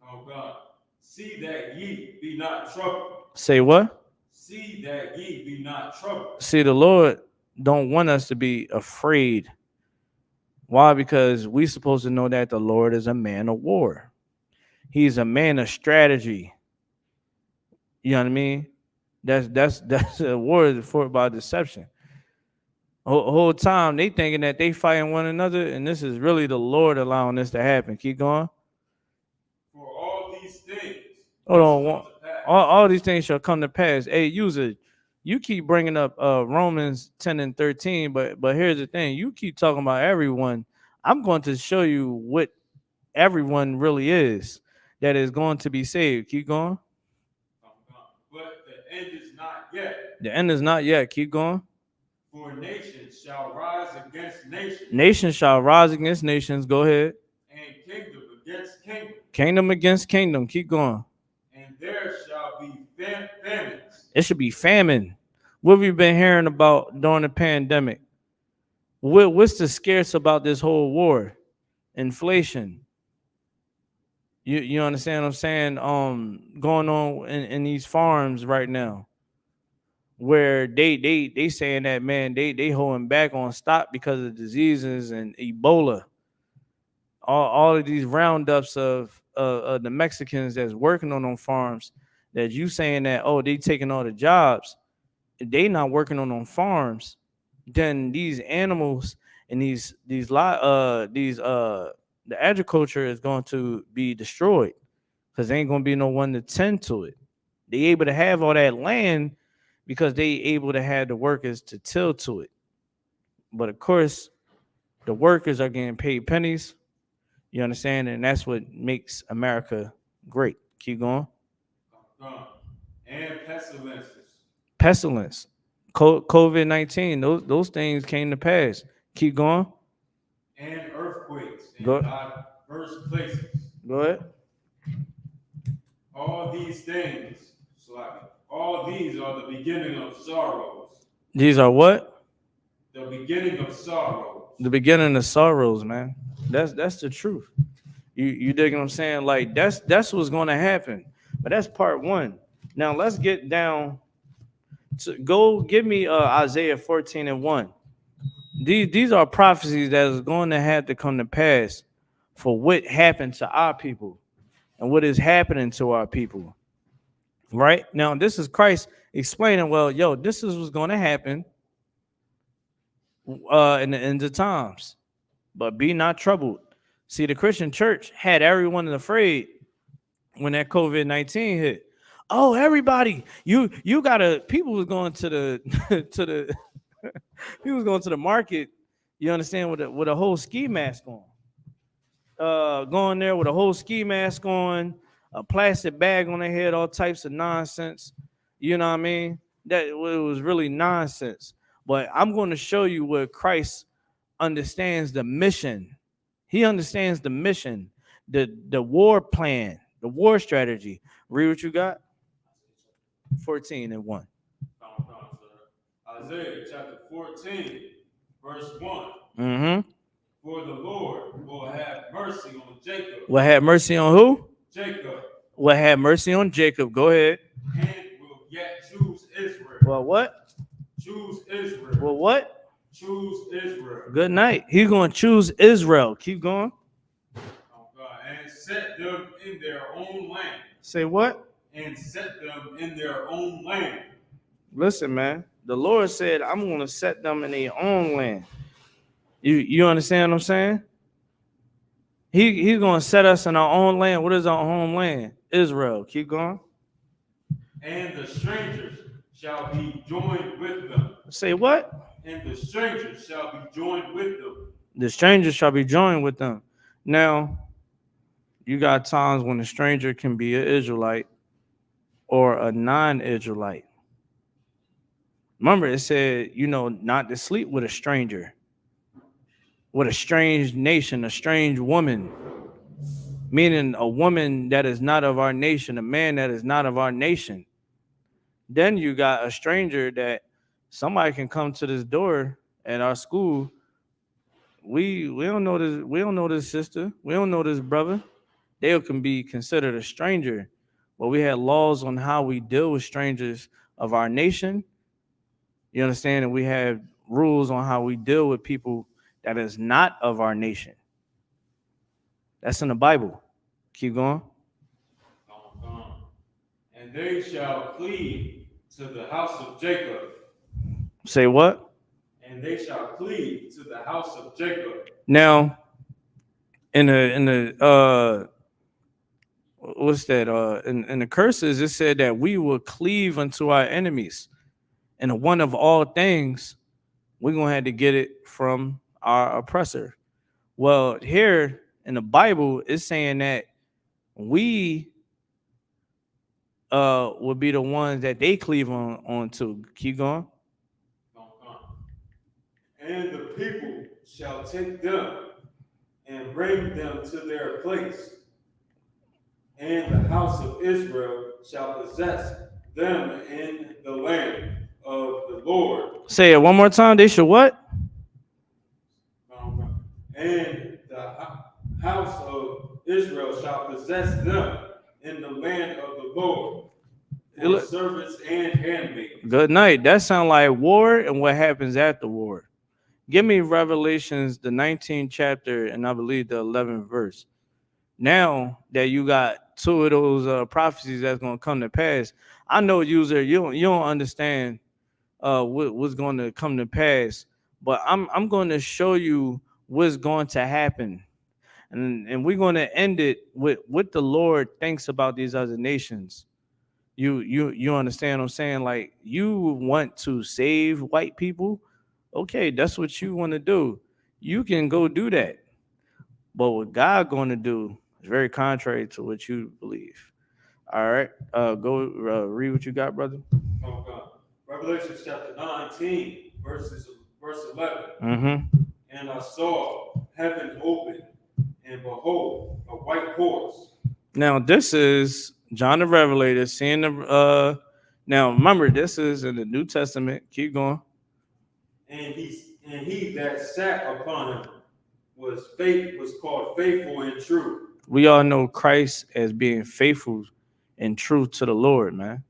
Oh God. See that ye be not troubled. Say what? See that ye be not troubled. See, the Lord don't want us to be afraid. Why? Because we supposed to know that the Lord is a man of war. He's a man of strategy. You know what I mean? That's a war fought by deception. Whole time they thinking that they fighting one another, and this is really the Lord allowing this to happen. Keep going. For all these things. Hold on. All these things shall come to pass. Hey, user, you keep bringing up Romans 10 and 13, but here's the thing. You keep talking about everyone. I'm going to show you what everyone really is that is going to be saved. Keep going. But the end is not yet. The end is not yet. Keep going. For nations shall rise against nations. Nations shall rise against nations. Go ahead. And kingdom against kingdom. Kingdom against kingdom. Keep going. And there shall be famines. It should be famine. What we've been hearing about during the pandemic. What's the scarce about this whole war? Inflation. You understand what I'm saying? Going on in these farms right now, where they saying that, man, they holding back on stock because of diseases and Ebola. All of these roundups of the Mexicans that's working on them farms, that you saying that, oh, they taking all the jobs. they not working on farms, then these animals and the agriculture is going to be destroyed because there ain't gonna be no one to tend to it. They able to have all that land because they able to have the workers to till to it. But of course, the workers are getting paid pennies. You understand? And that's what makes America great. Keep going. And pestilences. Pestilence, COVID-19, those things came to pass. Keep going. And earthquakes in Go. diverse places. Go ahead. All these things, all these are the beginning of sorrows. These are what? The beginning of sorrows. The beginning of sorrows, man. That's the truth. You dig what I'm saying? Like that's what's going to happen. But that's part one. Now let's get down to go. Give me Isaiah 14:1. These are prophecies that is going to have to come to pass for what happened to our people and what is happening to our people. Right now, this is Christ explaining. Well, yo, this is what's going to happen in the end of times. But be not troubled. See, the Christian church had everyone afraid when that COVID-19 hit. Oh, everybody, you gotta. People was going to the to the people was going to the market. You understand with a whole ski mask on. Going there with a whole ski mask on, a plastic bag on their head, all types of nonsense. You know what I mean? That it was really nonsense. But I'm going to show you where Christ understands the mission. He understands the mission, the war plan, the war strategy. Read what you got. 14:1. Isaiah chapter 14, verse 1. Mm-hmm. For the Lord will have mercy on Jacob. Will have mercy on who? Jacob. Will have mercy on Jacob. Go ahead. And will yet choose Israel. Well, what? Choose Israel. Well, what? Choose Israel. Good night. He's going to choose Israel. Keep going. And set them in their own land. Say what? And set them in their own land. Listen, man. The Lord said, I'm going to set them in their own land. You understand what I'm saying? He's going to set us in our own land. What is our home land? Israel. Keep going. And the strangers shall be joined with them. Say what? And the strangers shall be joined with them. The strangers shall be joined with them. Now, you got times when a stranger can be an Israelite or a non-Israelite. Remember, it said, not to sleep with a stranger, with a strange nation, a strange woman, meaning a woman that is not of our nation, a man that is not of our nation. Then you got a stranger that somebody can come to this door at our school. We don't know this. We don't know this sister. We don't know this brother. They can be considered a stranger. But we had laws on how we deal with strangers of our nation. You understand? And we have rules on how we deal with people that is not of our nation. That's in the Bible. Keep going. And they shall cleave to the house of Jacob. Say what? And they shall cleave to the house of Jacob. Now, in the what's that? In the curses, it said that we will cleave unto our enemies. And one of all things, we're gonna have to get it from our oppressor. Well, here in the Bible, it's saying that we would be the ones that they cleave on to. Keep going. And the people shall take them and bring them to their place. And the house of Israel shall possess them in the land of the Lord. Say it one more time. They should what? And the house of Israel shall possess them in the land of the Lord. For servants and handmaids. Good night. That sounds like war and what happens after war. Give me Revelations, the 19th chapter, and I believe the 11th verse. Now that you got two of those prophecies that's going to come to pass, I know, user, you don't understand what's going to come to pass, but I'm going to show you what's going to happen, and we're going to end it with what the Lord thinks about these other nations. You understand what I'm saying? Like, you want to save white people, okay, that's what you want to do. You can go do that, but what God going to do is very contrary to what you believe. All right, go read what you got, brother. Okay. Revelation chapter 19, verse 11. Mm-hmm. And I saw heaven open, and behold, a white horse. Now this is John the Revelator seeing the. Now remember, this is in the New Testament. Keep going. And he that sat upon him was called faithful and true. We all know Christ as being faithful and true to the Lord, man.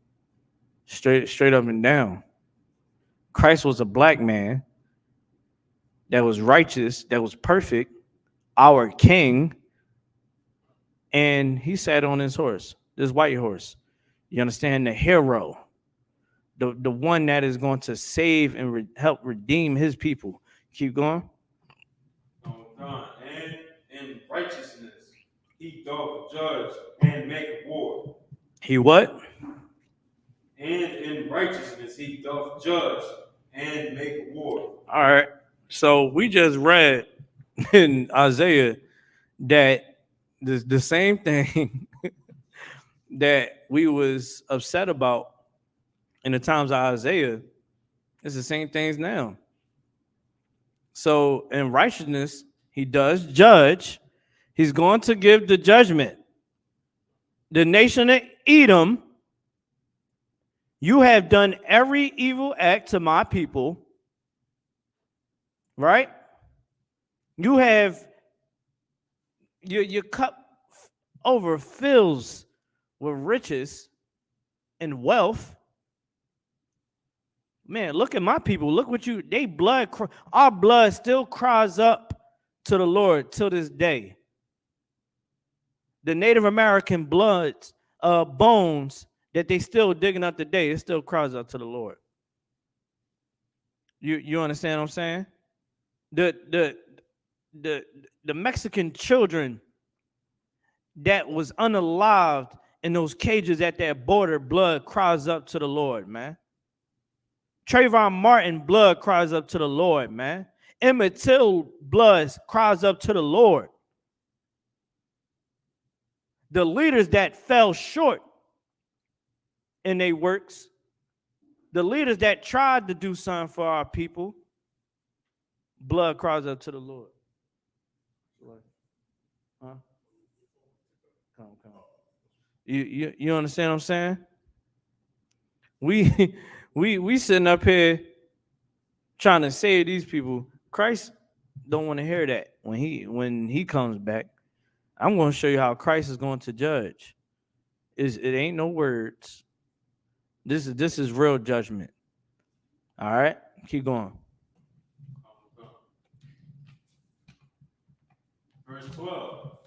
Straight up and down. Christ was a black man that was righteous, that was perfect, our king, and he sat on his horse, this white horse. You understand? The hero, the one that is going to save and help redeem his people. Keep going. Oh God. And in righteousness he doth judge and make war. He what? And in righteousness he doth judge and make war. All right. So we just read in Isaiah that the same thing that we was upset about in the times of Isaiah is the same things now. So in righteousness, he does judge. He's going to give the judgment. The nation of Edom, you have done every evil act to my people, right? You have your cup overfills with riches and wealth. Man, look at my people. Look what our blood still cries up to the Lord till this day. The Native American bones that they still digging up today, it still cries out to the Lord. You understand what I'm saying? The Mexican children that was unalived in those cages at that border, blood cries up to the Lord, man. Trayvon Martin blood cries up to the Lord, man. Emmett Till blood cries up to the Lord. The leaders that fell short in their works, the leaders that tried to do something for our people, blood cries up to the Lord. Huh? Come. You understand what I'm saying? We sitting up here trying to save these people. Christ don't want to hear that when he comes back. I'm going to show you how Christ is going to judge. It ain't no words. This is real judgment. All right, keep going. Verse 12.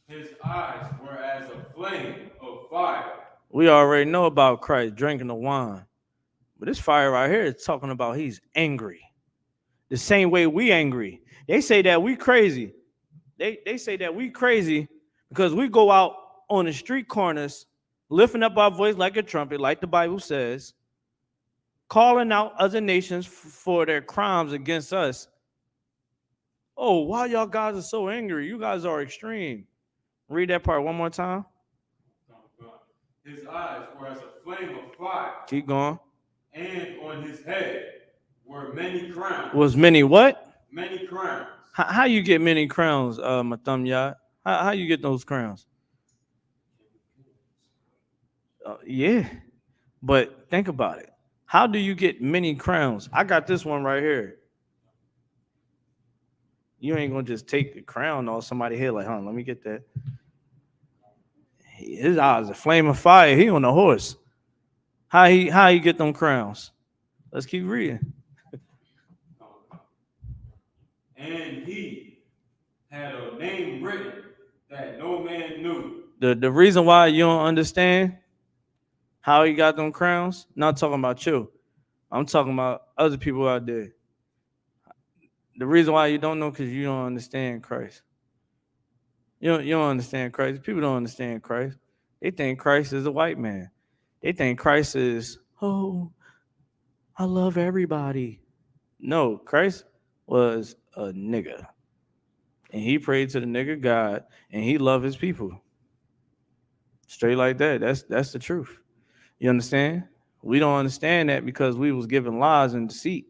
His eyes were as a flame of fire. We already know about Christ drinking the wine. But this fire right here is talking about he's angry. The same way we angry. They say that we crazy. They say that we crazy because we go out on the street corners, lifting up our voice like a trumpet, like the Bible says, calling out other nations for their crimes against us. Oh, why y'all guys are so angry? You guys are extreme. Read that part one more time. His eyes were as a flame of fire. Keep going. And on his head were many crowns. Was many what? Many crowns. How you get many crowns, Matamya? How you get those crowns? Yeah, but think about it. How do you get many crowns? I got this one right here. You ain't gonna just take the crown off somebody's head like, let me get that. His eyes a flame of fire. He on a horse. How he get them crowns? Let's keep reading. And he had a name written that no man knew. The reason why you don't understand how he got them crowns, not talking about you. I'm talking about other people out there. The reason why you don't know because you don't understand Christ. You don't understand Christ. People don't understand Christ. They think Christ is a white man. They think Christ is, oh, I love everybody. No, Christ was a nigga. And he prayed to the nigga God and he loved his people. Straight like that. That's the truth. You understand? We don't understand that because we was given lies and deceit.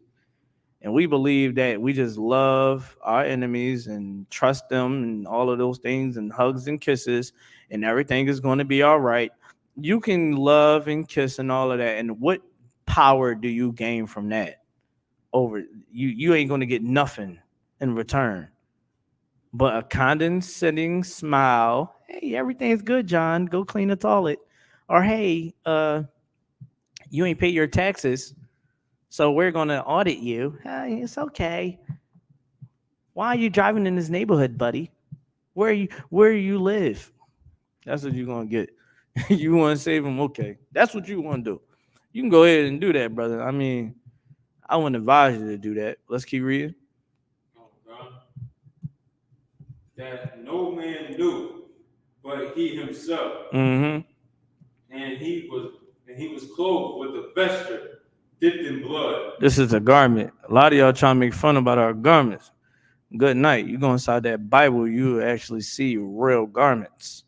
And we believe that we just love our enemies and trust them and all of those things and hugs and kisses and everything is going to be all right. You can love and kiss and all of that. And what power do you gain from that? Over you ain't going to get nothing in return but a condescending smile. Hey, everything's good, John. Go clean the toilet. Or hey, you ain't paid your taxes, so we're gonna audit you. Hey, it's okay. Why are you driving in this neighborhood, buddy? Where you live? That's what you're gonna get. You want to save them? Okay, that's what you want to do. You can go ahead and do that, brother. I mean, I wouldn't advise you to do that. Let's keep reading. Oh, God. That no man knew but he himself. Mm-hmm. And he was clothed with a vesture dipped in blood. This is a garment. A lot of y'all trying to make fun about our garments. Good night. You go inside that Bible, you actually see real garments.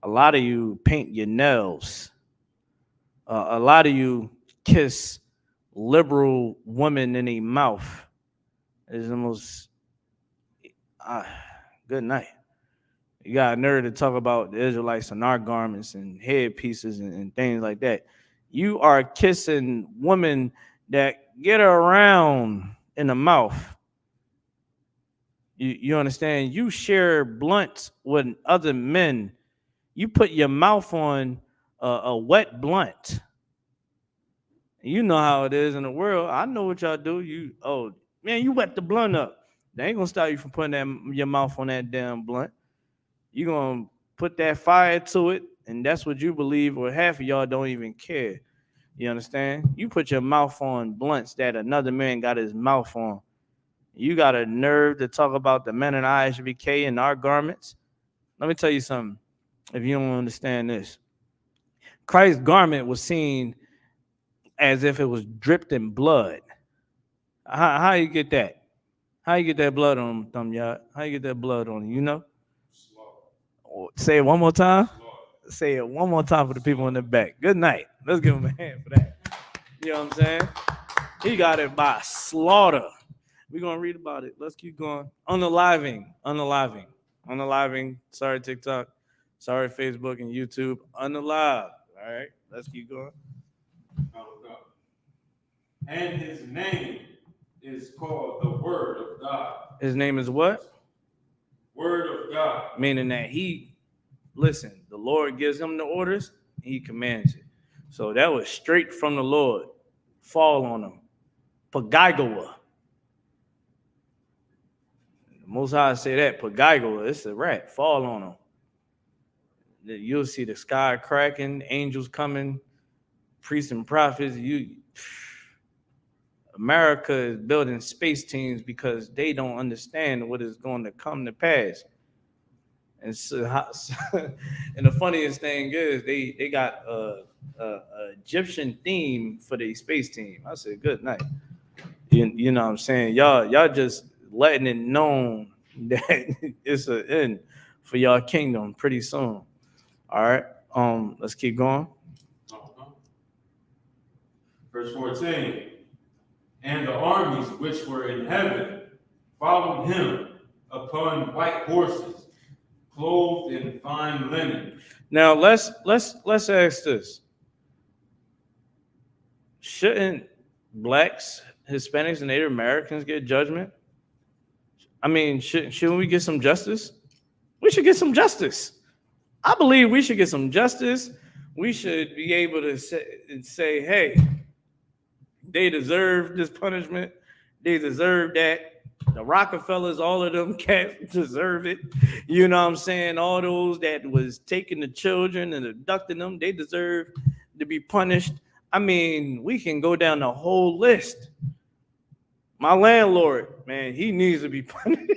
A lot of you paint your nails. A lot of you kiss liberal women in the mouth. It's the most. Good night. You got a nerve to talk about the Israelites and our garments and headpieces and things like that. You are kissing women that get around in the mouth. You understand? You share blunts with other men. You put your mouth on a wet blunt. You know how it is in the world. I know what y'all do. You wet the blunt up. They ain't gonna stop you from putting your mouth on that damn blunt. You gonna put that fire to it, and that's what you believe, or half of y'all don't even care. You understand? You put your mouth on blunts that another man got his mouth on. You got a nerve to talk about the men in ISUPK and our garments. Let me tell you something. If you don't understand this, Christ's garment was seen as if it was dripped in blood. How you get that? How you get that blood on them, thumb yard? How you get that blood on you? You know? Say it one more time. Say it one more time for the people in the back. Good night. Let's give him a hand for that. You know what I'm saying? He got it by slaughter. We're going to read about it. Let's keep going. Unaliving. Sorry, TikTok. Sorry, Facebook and YouTube. Unalive. All right. Let's keep going. And his name is called the Word of God. His name is what? Word of God. Meaning that the Lord gives him the orders, he commands it. So that was straight from the Lord. Fall on him. Pagaigoa. The Most High say that. Pagaigoa. It's a rat. Fall on him. You'll see the sky cracking, angels coming, priests and prophets. America is building space teams because they don't understand what is going to come to pass. And so, and the funniest thing is they got a Egyptian theme for the space team. I said, good night. You know what I'm saying? Y'all just letting it known that it's an end for y'all kingdom pretty soon. All right. Let's keep going. Verse 14. And the armies which were in heaven followed him upon white horses, clothed in fine linen. Now let's ask this: shouldn't blacks, Hispanics, and Native Americans get judgment? I mean, shouldn't we get some justice? We should get some justice. I believe we should get some justice. We should be able to say, hey, they deserve this punishment. They deserve that. The Rockefellers, all of them cats deserve it. You know what I'm saying? All those that was taking the children and abducting them, they deserve to be punished. I mean, we can go down the whole list. My landlord, man, he needs to be punished.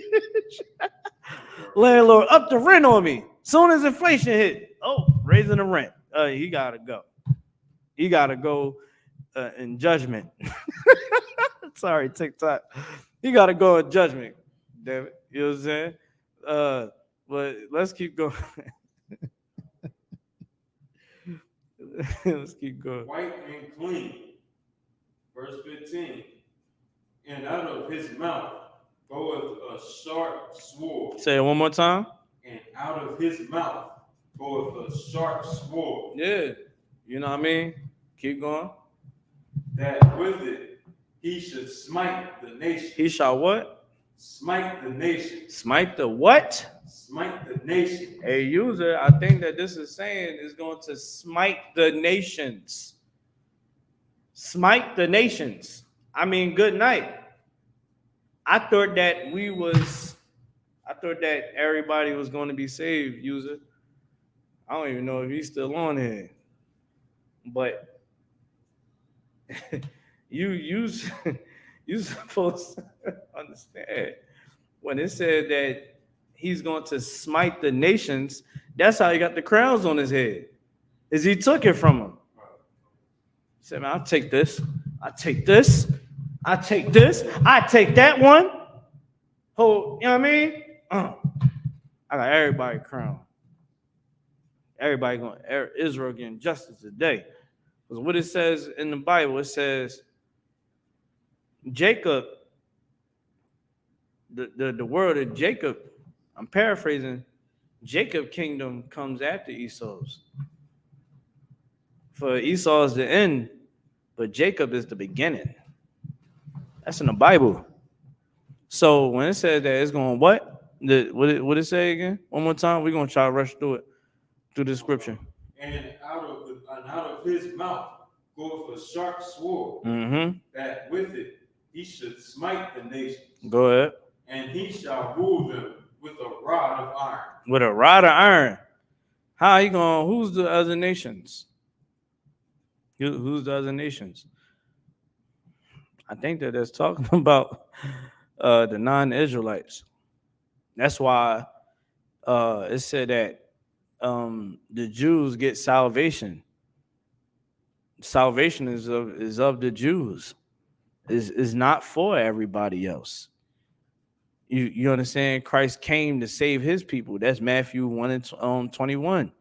Landlord up the rent on me. Soon as inflation hit, raising the rent. He gotta go. He gotta go in judgment. Sorry, TikTok. He gotta go in judgment. Damn it. You know what I'm saying? But let's keep going. Let's keep going. White and clean. Verse 15. And out of his mouth goeth a sharp sword. Say it one more time. And out of his mouth goeth a sharp sword. Yeah. You know what I mean? Keep going. That with it he should smite the nation. He shall what? Smite the nation. Smite the what? Smite the nation. A user, I think that this is saying is going to smite the nations. Smite the nations. I mean, good night. I thought that everybody was going to be saved, user. I don't even know if he's still on here. But you supposed to understand when it said that he's going to smite the nations. That's how he got the crowns on his head. Is he took it from him? He said, man, I'll take this. I take this. I take this. I take that one. Oh, you know what I mean? I got everybody crowned. Everybody going, Israel getting justice today. Because what it says in the Bible, it says Jacob, the word of Jacob, I'm paraphrasing, Jacob kingdom comes after Esau's. For Esau is the end, but Jacob is the beginning. That's in the Bible. So when it says that it's going what? What it say again? One more time. We're gonna try to rush through it, through the scripture. And out of his mouth goeth a sharp sword, that with it he should smite the nations. Go ahead. And he shall rule them with a rod of iron. With a rod of iron. How you going? Who's the other nations? Who's the other nations? I think that that's talking about the non-Israelites. That's why it said that the Jews get salvation. Salvation is of the Jews. Is not for everybody else. You understand? Christ came to save his people. That's Matthew 1 and 21.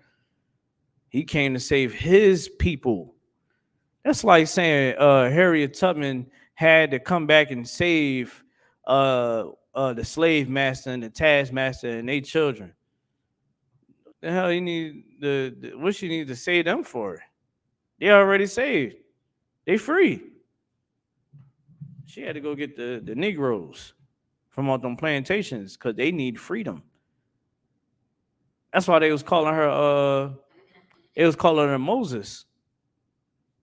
He came to save his people. That's like saying Harriet Tubman had to come back and save the slave master and the taskmaster and their children. The hell you need what you need to save them for? They already saved. They free. She had to go get the Negroes from all them plantations because they need freedom. That's why they was calling her Moses.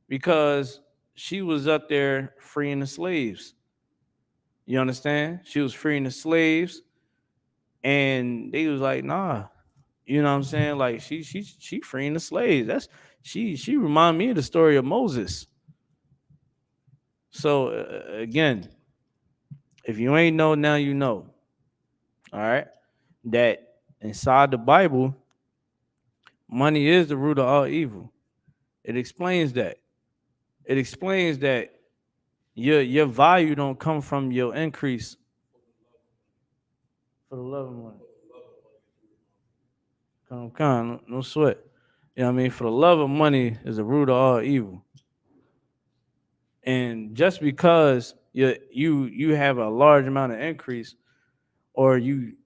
Because she was up there freeing the slaves. You understand? She was freeing the slaves, and they was like, nah. You know what I'm saying? Like she freeing the slaves. That's she remind me of the story of Moses. So again, if you ain't know, now you know. All right, that inside the Bible, money is the root of all evil. It explains that. It explains that your value don't come from your increase. For the love of money. Come, no sweat. You know what I mean? For the love of money is the root of all evil. And just because you have a large amount of increase, or you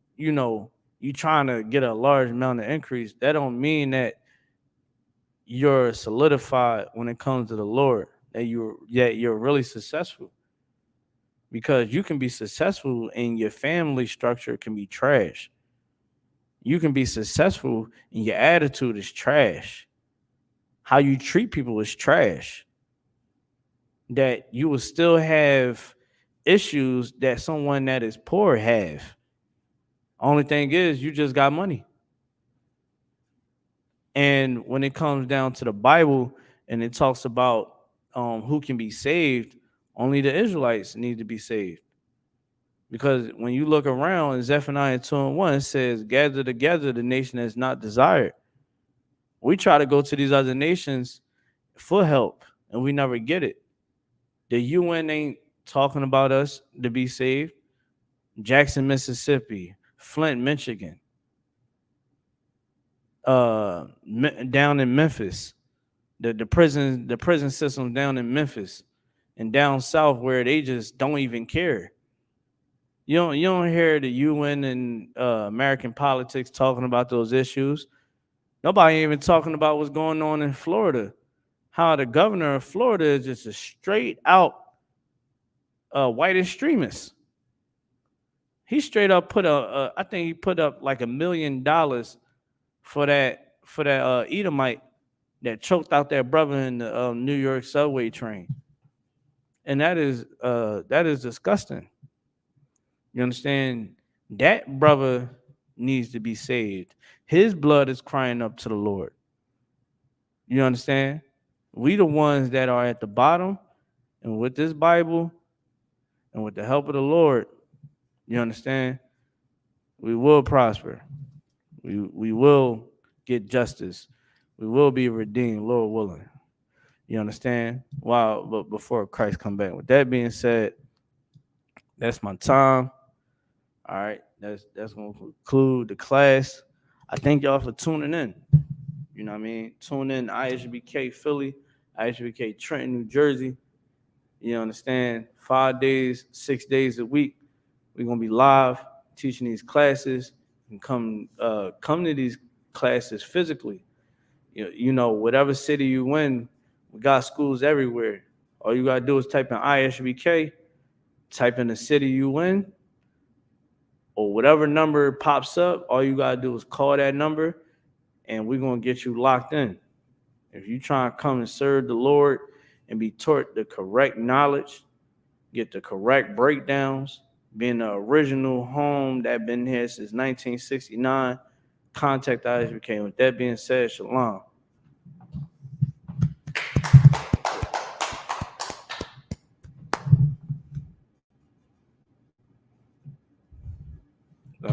trying to get a large amount of increase, that don't mean that you're solidified when it comes to the Lord, that you're really successful. Because you can be successful and your family structure can be trash. You can be successful and your attitude is trash. How you treat people is trash. That you will still have issues that someone that is poor have. Only thing is you just got money. And when it comes down to the Bible and it talks about who can be saved, only the Israelites need to be saved. Because when you look around in Zephaniah 2:1, it says, gather together the nation that's not desired. We try to go to these other nations for help, and we never get it. The UN ain't talking about us to be saved. Jackson, Mississippi, Flint, Michigan, down in Memphis, the prison system down in Memphis, and down south where they just don't even care. You don't hear the UN and American politics talking about those issues. Nobody even talking about what's going on in Florida. How the governor of Florida is just a straight out white extremist. He straight up put I think he put up like $1 million for that Edomite that choked out their brother in the New York subway train, and that is disgusting. You understand? That brother needs to be saved. His blood is crying up to the Lord. You understand? We the ones that are at the bottom, and with this Bible and with the help of the Lord, you understand? We will prosper. We will get justice. We will be redeemed, Lord willing. You understand? Wow, but before Christ come back. With that being said, that's my time. All right, that's gonna conclude the class. I thank y'all for tuning in. You know what I mean? Tune in ISUPK Philly, ISUPK Trenton, New Jersey. You understand? 5 days, 6 days a week. We're gonna be live teaching these classes and come to these classes physically. You know, whatever city you in, we got schools everywhere. All you gotta do is type in ISUPK, type in the city you in, or whatever number pops up. All you gotta do is call that number, and we're gonna get you locked in. If you try to come and serve the Lord and be taught the correct knowledge, get the correct breakdowns, being the original home that been here since 1969, contact ISUPK. With that being said, shalom.